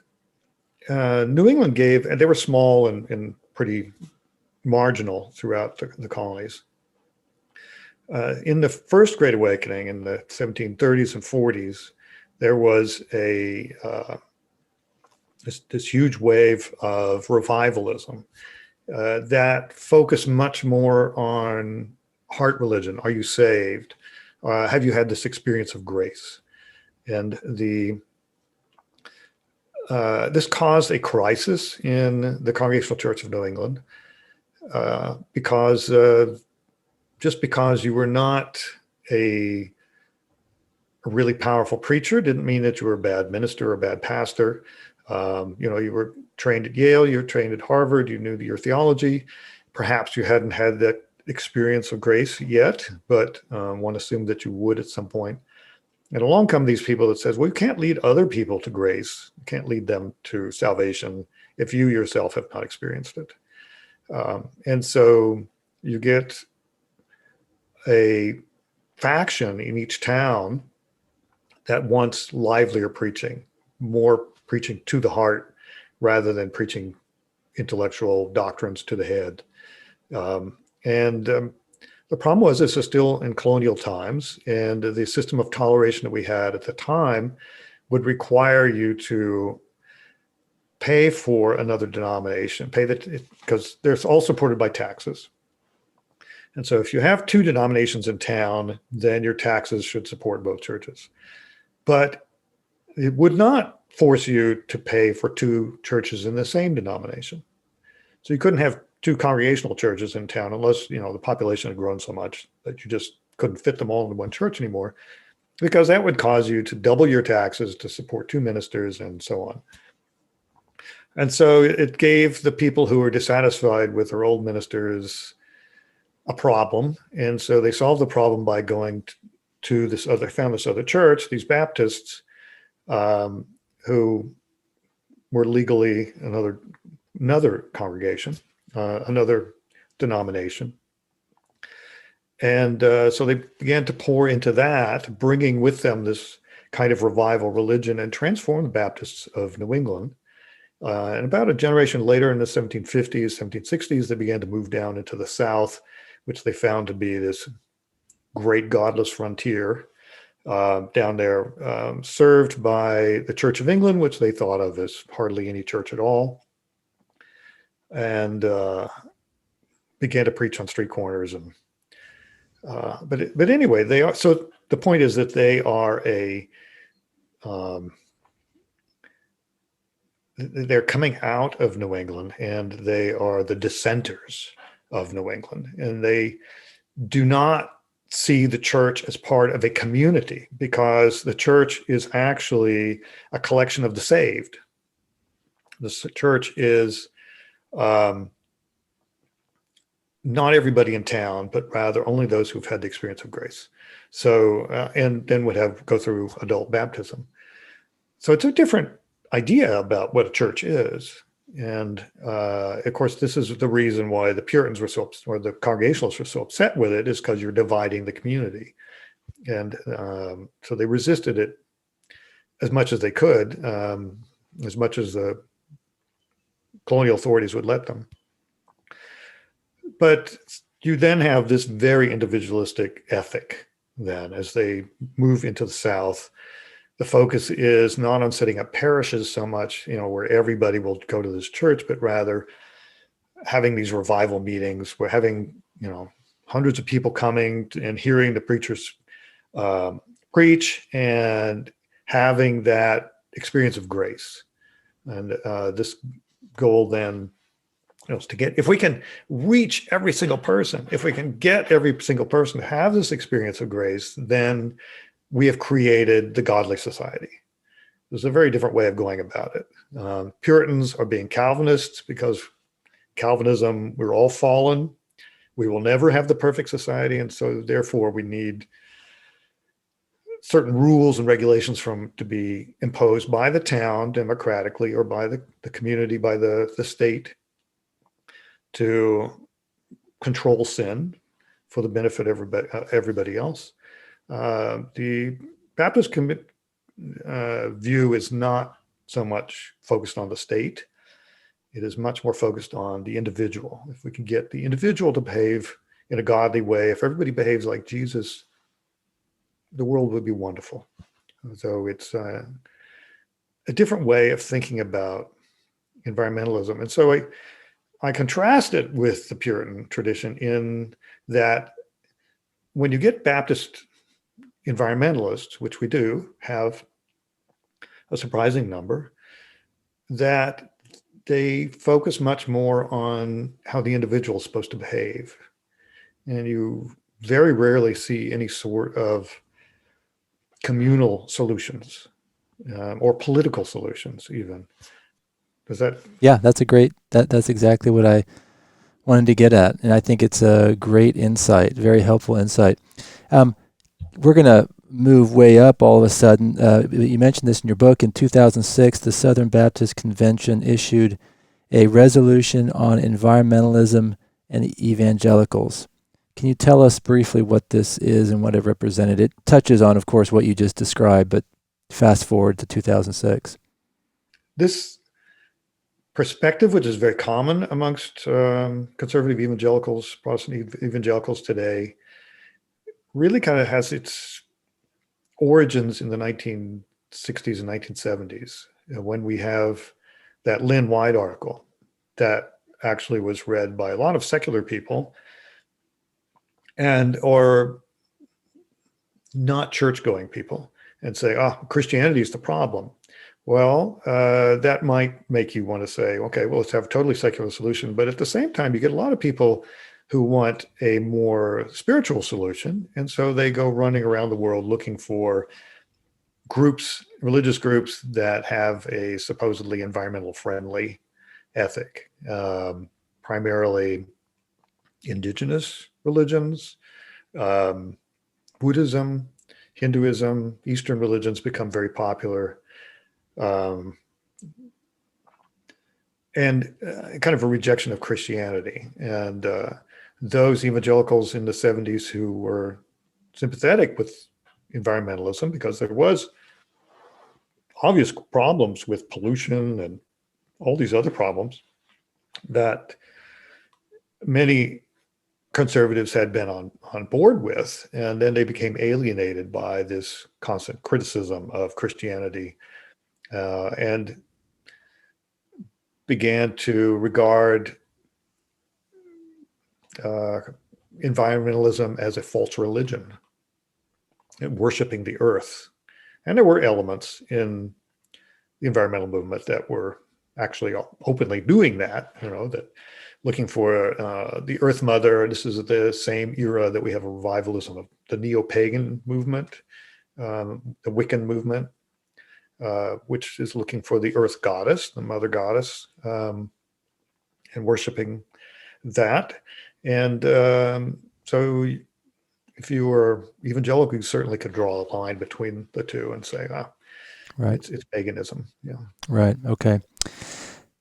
New England and they were small and pretty marginal throughout the colonies. In the First Great Awakening in the 1730s and 40s, there was this huge wave of revivalism that focused much more on heart religion. Are you saved? Have you had this experience of grace? And this caused a crisis in the Congregational Church of New England because just because you were not a really powerful preacher didn't mean that you were a bad minister or a bad pastor. You were trained at Yale, you were trained at Harvard, you knew your theology. Perhaps you hadn't had that experience of grace yet, but one assumed that you would at some point. And along come these people that says, well, you can't lead other people to grace. You can't lead them to salvation if you yourself have not experienced it. And so you get a faction in each town that wants livelier preaching, more preaching to the heart rather than preaching intellectual doctrines to the head. The problem was this is still in colonial times, and the system of toleration that we had at the time would require you to pay for another denomination, because they're all supported by taxes. And so if you have two denominations in town, then your taxes should support both churches. But it would not force you to pay for two churches in the same denomination. So you couldn't have two congregational churches in town unless, the population had grown so much that you just couldn't fit them all into one church anymore. because that would cause you to double your taxes to support 2 ministers and so on. And so it gave the people who were dissatisfied with their old ministers a problem. And so they solved the problem by going to found this other church, these Baptists, who were legally another congregation, another denomination. And so they began to pour into that, bringing with them this kind of revival religion, and transformed the Baptists of New England. And about a generation later, in the 1750s, 1760s, they began to move down into the South, which they found to be this great godless frontier down there, served by the Church of England, which they thought of as hardly any church at all, and began to preach on street corners. And but anyway, they are. So the point is that they are they're coming out of New England, and they are the dissenters of New England, and they do not see the church as part of a community, because the church is actually a collection of the saved. The church is not everybody in town, but rather only those who've had the experience of grace. So, and then would go through adult baptism. So it's a different idea about what a church is. And of course, this is the reason why the Puritans or the Congregationalists were so upset with it, is because you're dividing the community. And so they resisted it as much as they could, as much as the colonial authorities would let them. But you then have this very individualistic ethic then as they move into the South. The focus is not on setting up parishes so much, where everybody will go to this church, but rather having these revival meetings. We're having, hundreds of people coming and hearing the preachers preach and having that experience of grace. And this goal then is to get, if we can reach every single person, if we can get every single person to have this experience of grace, then we have created the godly society. There's a very different way of going about it. Puritans are being Calvinists because Calvinism, we're all fallen. We will never have the perfect society. And so therefore we need certain rules and regulations to be imposed by the town democratically, or by the community, by the state, to control sin for the benefit of everybody else. The Baptist view is not so much focused on the state. It is much more focused on the individual. If we can get the individual to behave in a godly way, if everybody behaves like Jesus, the world would be wonderful. So it's a different way of thinking about environmentalism. And so I contrast it with the Puritan tradition in that when you get Baptist environmentalists, which we do have a surprising number, that they focus much more on how the individual is supposed to behave. And you very rarely see any sort of communal solutions or political solutions even. Does that? Yeah, that's exactly what I wanted to get at. And I think it's a great insight, very helpful insight. We're going to move way up all of a sudden. You mentioned this in your book. In 2006, the Southern Baptist Convention issued a resolution on environmentalism and evangelicals. Can you tell us briefly what this is and what it represented? It touches on, of course, what you just described, but fast forward to 2006. This perspective, which is very common amongst conservative evangelicals, Protestant evangelicals today, really kind of has its origins in the 1960s and 1970s, when we have that Lynn White article that actually was read by a lot of secular people or not church-going people, and say, Christianity is the problem. Well, that might make you want to say, okay, well, let's have a totally secular solution. But at the same time, you get a lot of people who want a more spiritual solution. And so they go running around the world looking for groups, religious groups that have a supposedly environmental friendly ethic, primarily indigenous religions, Buddhism, Hinduism, Eastern religions become very popular. And kind of a rejection of Christianity. And those evangelicals in the 70s who were sympathetic with environmentalism, because there was obvious problems with pollution and all these other problems that many conservatives had been on board with. And then they became alienated by this constant criticism of Christianity and began to regard environmentalism as a false religion, worshiping the earth. And there were elements in the environmental movement that were actually openly doing that, that looking for the Earth Mother. This is the same era that we have a revivalism of the neo-pagan movement, the Wiccan movement, which is looking for the Earth Goddess, the Mother Goddess, and worshiping that. And so if you were evangelical, you certainly could draw a line between the two and say, right, it's paganism. Yeah. Right. Okay.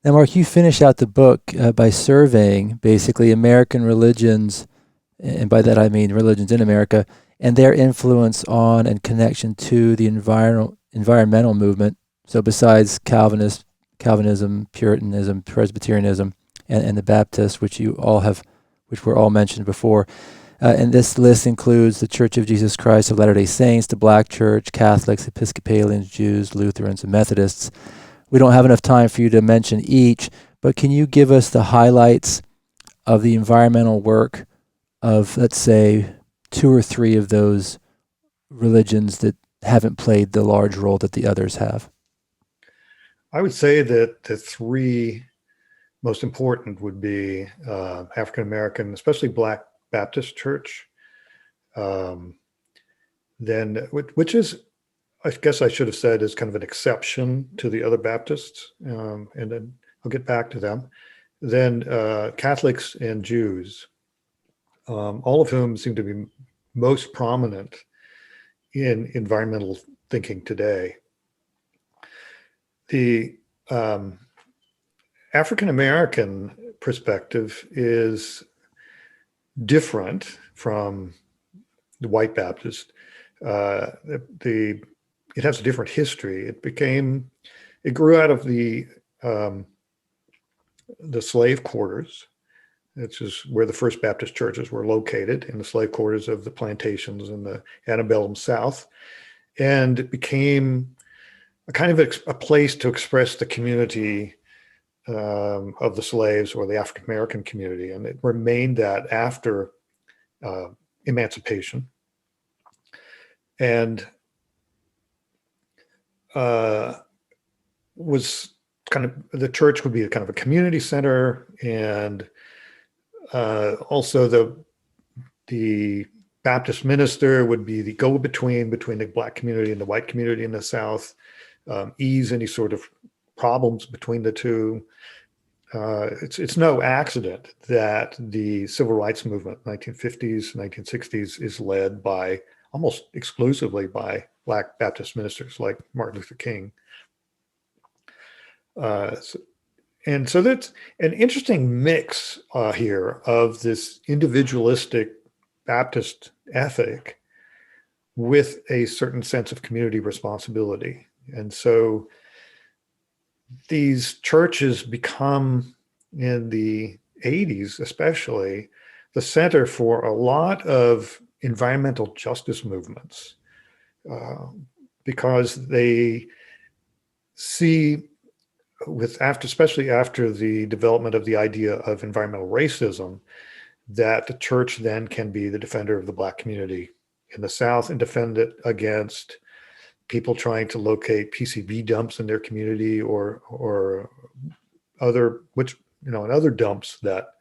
Now, Mark, you finish out the book by surveying basically American religions, and by that I mean religions in America, and their influence on and connection to the environmental movement. So besides Calvinism, Puritanism, Presbyterianism, and the Baptists, which were all mentioned before. And this list includes the Church of Jesus Christ of Latter-day Saints, the Black Church, Catholics, Episcopalians, Jews, Lutherans, and Methodists. We don't have enough time for you to mention each, but can you give us the highlights of the environmental work of, let's say, 2 or 3 of those religions that haven't played the large role that the others have? I would say that the 3 most important would be African American, especially Black Baptist Church, then which is, I guess I should have said, is kind of an exception to the other Baptists, and then I'll get back to them. Then Catholics and Jews, all of whom seem to be most prominent in environmental thinking today. The African American perspective is different from the white Baptist. It has a different history. It grew out of the slave quarters, which is where the first Baptist churches were located, in the slave quarters of the plantations in the antebellum South. And it became a kind of a place to express the community of the slaves, or the African American community. And it remained that after emancipation. And was kind of, the church would be a kind of a community center, and also the Baptist minister would be the go-between between the Black community and the white community in the South, ease any sort of problems between the two. It's no accident that the civil rights movement, 1950s, 1960s, is led by almost exclusively by Black Baptist ministers like Martin Luther King. And so that's an interesting mix here of this individualistic Baptist ethic with a certain sense of community responsibility. And so these churches become, in the 80s especially, the center for a lot of environmental justice movements, because they see, especially after the development of the idea of environmental racism, that the church then can be the defender of the Black community in the South and defend it against people trying to locate PCB dumps in their community, or other, and other dumps that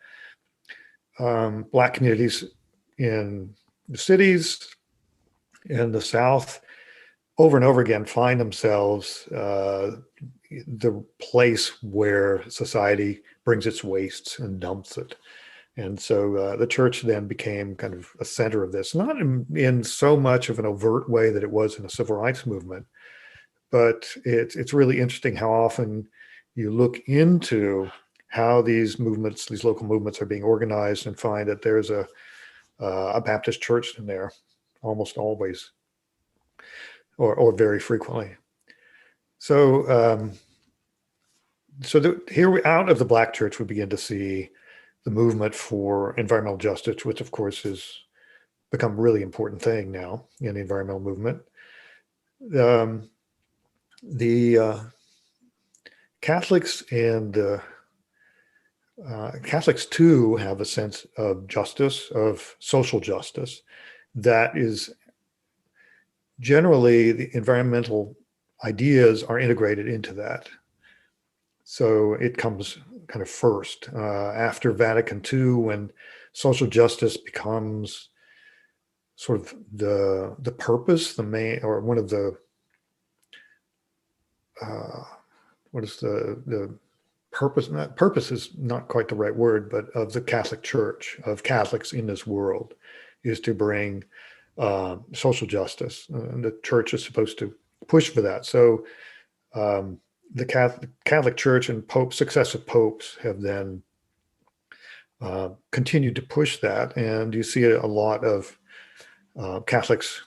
Black communities in the cities in the South over and over again find themselves the place where society brings its wastes and dumps it. And so the church then became kind of a center of this, not in so much of an overt way that it was in the civil rights movement, but it's really interesting how often you look into how these movements, these local movements, are being organized, and find that there's a Baptist church in there almost always, or very frequently. So here out of the Black church, we begin to see the movement for environmental justice, which of course has become a really important thing now in the environmental movement. The Catholics and Catholics too have a sense of justice, of social justice, that is generally the environmental ideas are integrated into that. So it comes kind of first after Vatican II, when social justice becomes sort of the purpose, the main, or one of the what is the purpose? Purpose is not quite the right word, but of the Catholic Church, of Catholics in this world, is to bring social justice. And the church is supposed to push for that. So the Catholic Church and successive popes have then continued to push that. And you see a lot of Catholics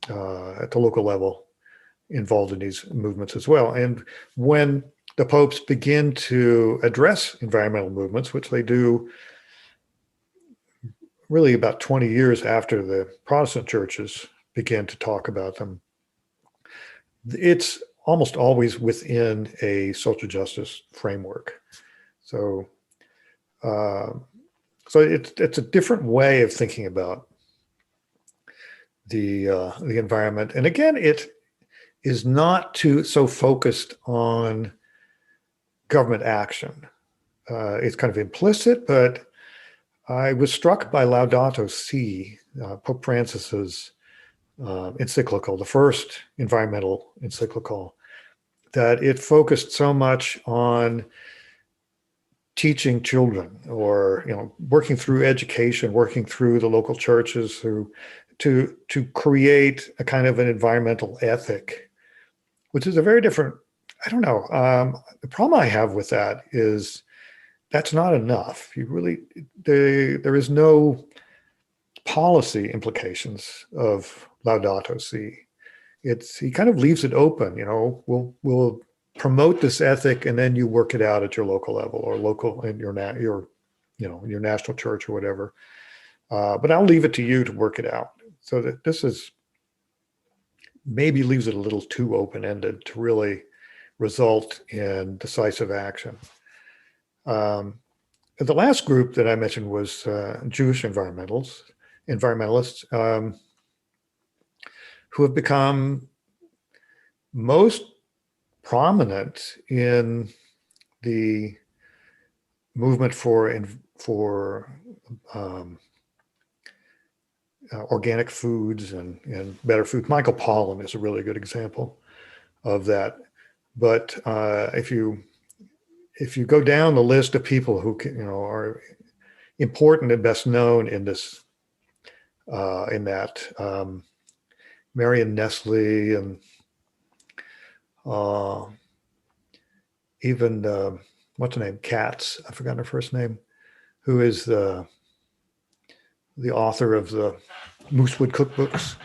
at the local level involved in these movements as well. And when the popes begin to address environmental movements, which they do really about 20 years after the Protestant churches began to talk about them, it's almost always within a social justice framework. So it's a different way of thinking about the environment. And again, it is not so focused on government action. It's kind of implicit, but I was struck by Laudato Si, Pope Francis's encyclical, the first environmental encyclical, that it focused so much on teaching children, or working through education, working through the local churches to create a kind of an environmental ethic, which is a very different. I don't know. The problem I have with that is that's not enough. There is no policy implications of Laudato Si. He kind of leaves it open. We'll promote this ethic, and then you work it out at your local level, or local in your national church or whatever. But I'll leave it to you to work it out. So that this is maybe leaves it a little too open-ended to really result in decisive action. The last group that I mentioned was Jewish environmentalists who have become most prominent in the movement for organic foods and better food. Michael Pollan is a really good example of that. But if you go down the list of people who are important and best known in this, Marion Nestle, and even what's her name, Katz, I've forgotten her first name, who is the author of the Moosewood cookbooks.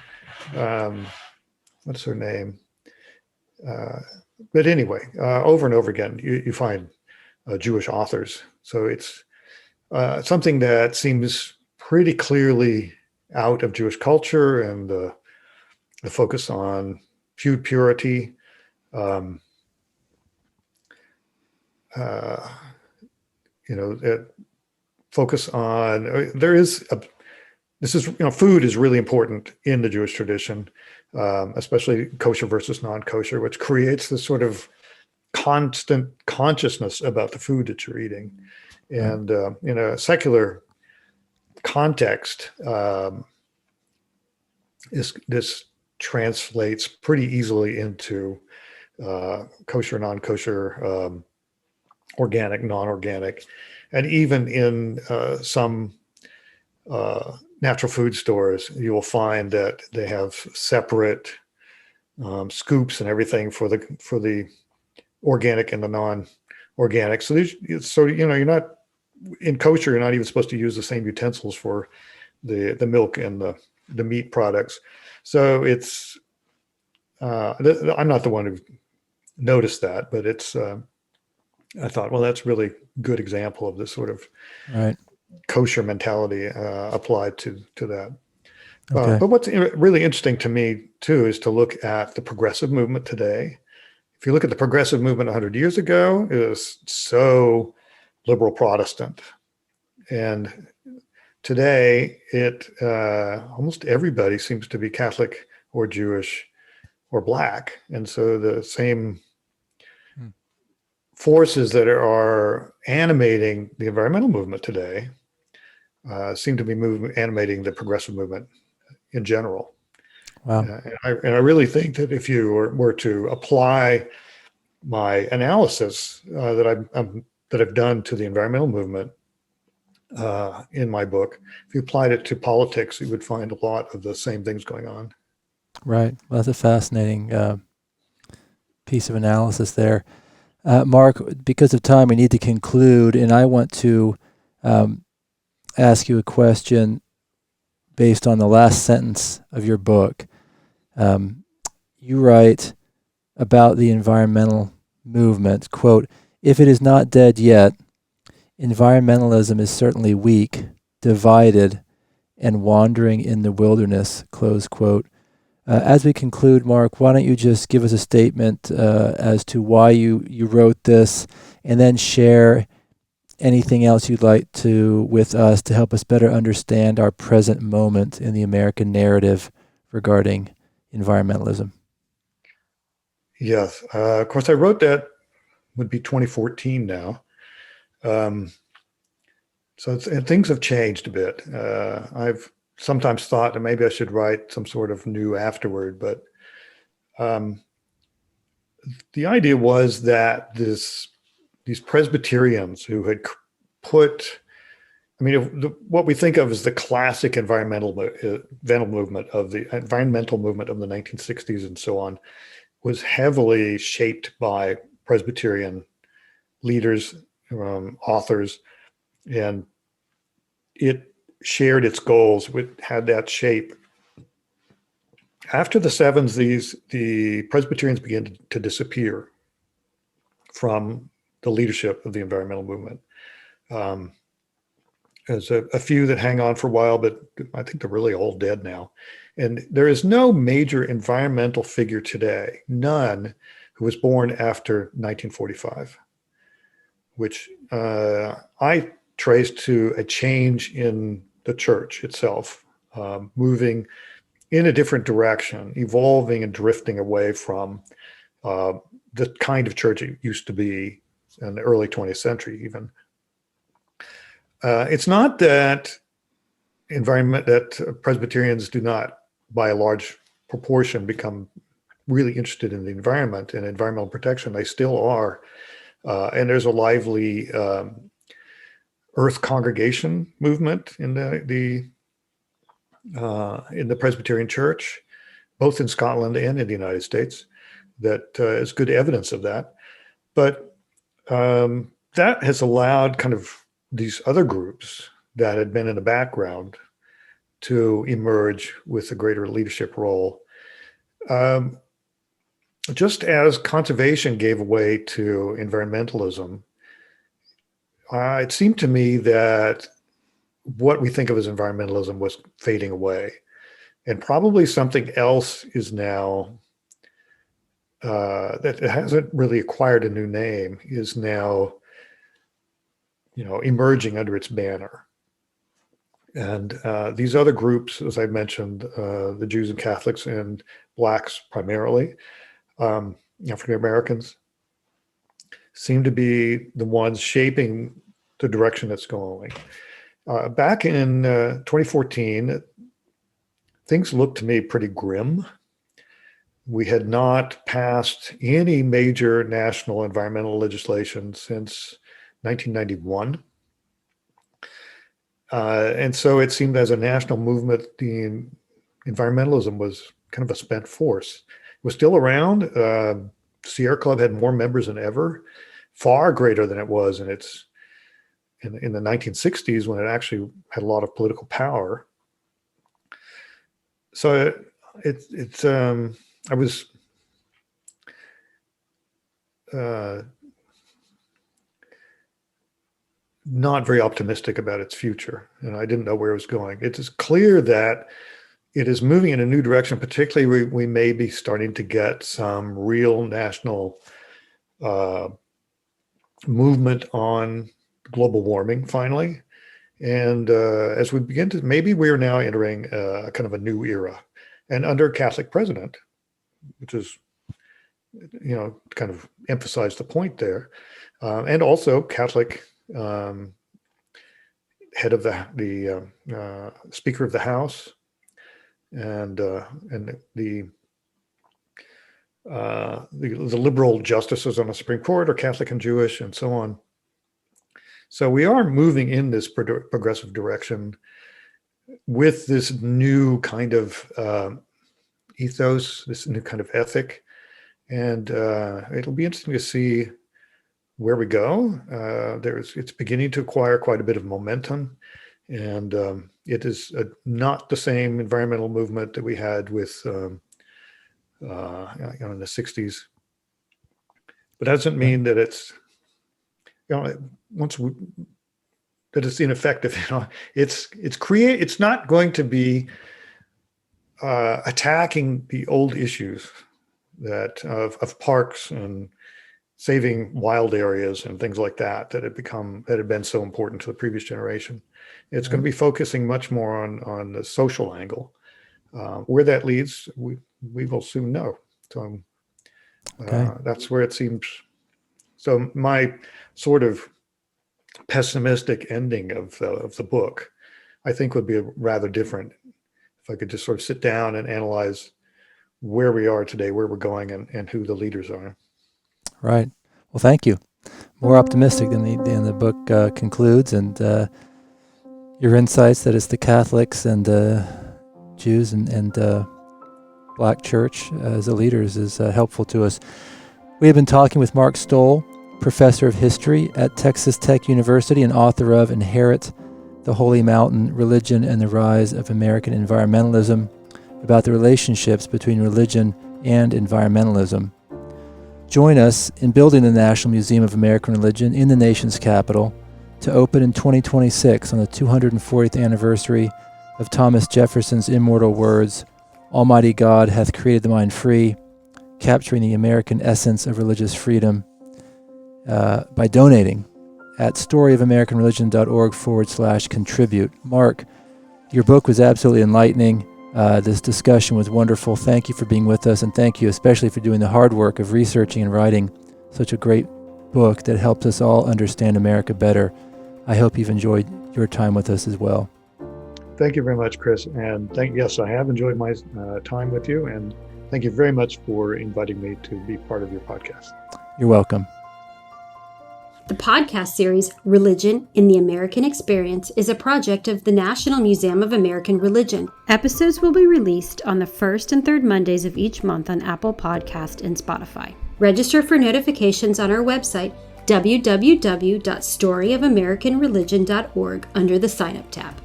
What's her name? But anyway, over and over again, you find Jewish authors. So it's something that seems pretty clearly out of Jewish culture, and the focus on food purity. Focus on food is really important in the Jewish tradition, especially kosher versus non-kosher, which creates this sort of constant consciousness about the food that you're eating. And in a secular context, this translates pretty easily into kosher, non-kosher, organic, non-organic, and even in some natural food stores, you will find that they have separate scoops and everything for the organic and the non-organic. So you're not in kosher. You're not even supposed to use the same utensils for the milk and the meat products. So it's I'm not the one who noticed that, but it's I thought, well, that's really good example of this sort of Right. kosher mentality applied to that. Okay. But what's really interesting to me too is to look at the progressive movement today. If you look at the progressive movement 100 years ago, it was so liberal Protestant, and today it almost everybody seems to be Catholic or Jewish or Black, and so the same forces that are animating the environmental movement today seem to be animating the progressive movement in general. Wow. And I really think that if you were to apply my analysis that I've done to the environmental movement in my book, if you applied it to politics, you would find a lot of the same things going on. Right. Well, that's a fascinating piece of analysis there. Mark, because of time, we need to conclude, and I want to ask you a question based on the last sentence of your book. You write about the environmental movement, quote, "If it is not dead yet, environmentalism is certainly weak, divided, and wandering in the wilderness," close quote. As we conclude, Mark, why don't you just give us a statement as to why you wrote this, and then share anything else you'd like to with us to help us better understand our present moment in the American narrative regarding environmentalism. Yes. Of course, I wrote that would be 2014 now. And things have changed a bit. I've sometimes thought that maybe I should write some sort of new afterword, but the idea was that these Presbyterians who had put, what we think of as the classic environmental movement of the 1960s and so on, was heavily shaped by Presbyterian leaders, authors, and it shared its goals, had that shape. After the sevens, the Presbyterians began to disappear from the leadership of the environmental movement. There's a few that hang on for a while, but I think they're really all dead now. And there is no major environmental figure today, none, who was born after 1945, which I trace to a change in the church itself, moving in a different direction, evolving and drifting away from the kind of church it used to be in the early 20th century even. It's not that Presbyterians do not, by a large proportion, become really interested in the environment and environmental protection. They still are. And there's a lively Earth congregation movement in the Presbyterian Church, both in Scotland and in the United States. That is good evidence of that. But that has allowed kind of these other groups that had been in the background to emerge with a greater leadership role. Just as conservation gave way to environmentalism, it seemed to me that what we think of as environmentalism was fading away. And probably something else is now, that hasn't really acquired a new name, is now emerging under its banner. And these other groups, as I mentioned, the Jews and Catholics and Blacks primarily, African Americans, seem to be the ones shaping the direction it's going. Back in 2014, things looked to me pretty grim. We had not passed any major national environmental legislation since 1991. And so it seemed as a national movement, the environmentalism was kind of a spent force. It was still around. Sierra Club had more members than ever, far greater than it was in the 1960s, when it actually had a lot of political power. So I was not very optimistic about its future, and I didn't know where it was going. It is clear that it is moving in a new direction. Particularly, we may be starting to get some real national movement on global warming finally. And as we begin to, maybe we are now entering kind of a new era, and under a Catholic president, which is, kind of emphasize the point there, and also Catholic head of the Speaker of the House, and the liberal justices on the Supreme Court are Catholic and Jewish, and so on. So we are moving in this progressive direction with this new kind of ethos, this new kind of ethic. And it'll be interesting to see where we go. It's beginning to acquire quite a bit of momentum. And it is not the same environmental movement that we had with in the 60s. But that doesn't mean that it's that it's ineffective. It's not going to be attacking the old issues of parks and saving wild areas and things like that that had been so important to the previous generation. It's going to be focusing much more on the social angle. Where that leads, we will soon know. So that's where it seems. So my sort of pessimistic ending of the book, I think, would be rather different if I could just sort of sit down and analyze where we are today, where we're going, and who the leaders are. Right. Well, thank you. More optimistic than the book concludes, and your insights that it's the Catholics and Jews and Black Church as the leaders is helpful to us. We have been talking with Mark Stoll, professor of history at Texas Tech University and author of Inherit the Holy Mountain, Religion and the Rise of American Environmentalism, about the relationships between religion and environmentalism. Join us in building the National Museum of American Religion in the nation's capital, to open in 2026 on the 240th anniversary of Thomas Jefferson's immortal words, "Almighty God hath created the mind free," capturing the American essence of religious freedom, by donating at storyofamericanreligion.org/contribute. Mark, your book was absolutely enlightening. This discussion was wonderful. Thank you for being with us, and thank you especially for doing the hard work of researching and writing such a great book that helps us all understand America better. I hope you've enjoyed your time with us as well. Thank you very much, Chris. And yes, I have enjoyed my time with you, and thank you very much for inviting me to be part of your podcast. You're welcome. The podcast series, Religion in the American Experience, is a project of the National Museum of American Religion. Episodes will be released on the first and third Mondays of each month on Apple Podcast and Spotify. Register for notifications on our website, www.storyofamericanreligion.org, under the Sign Up tab.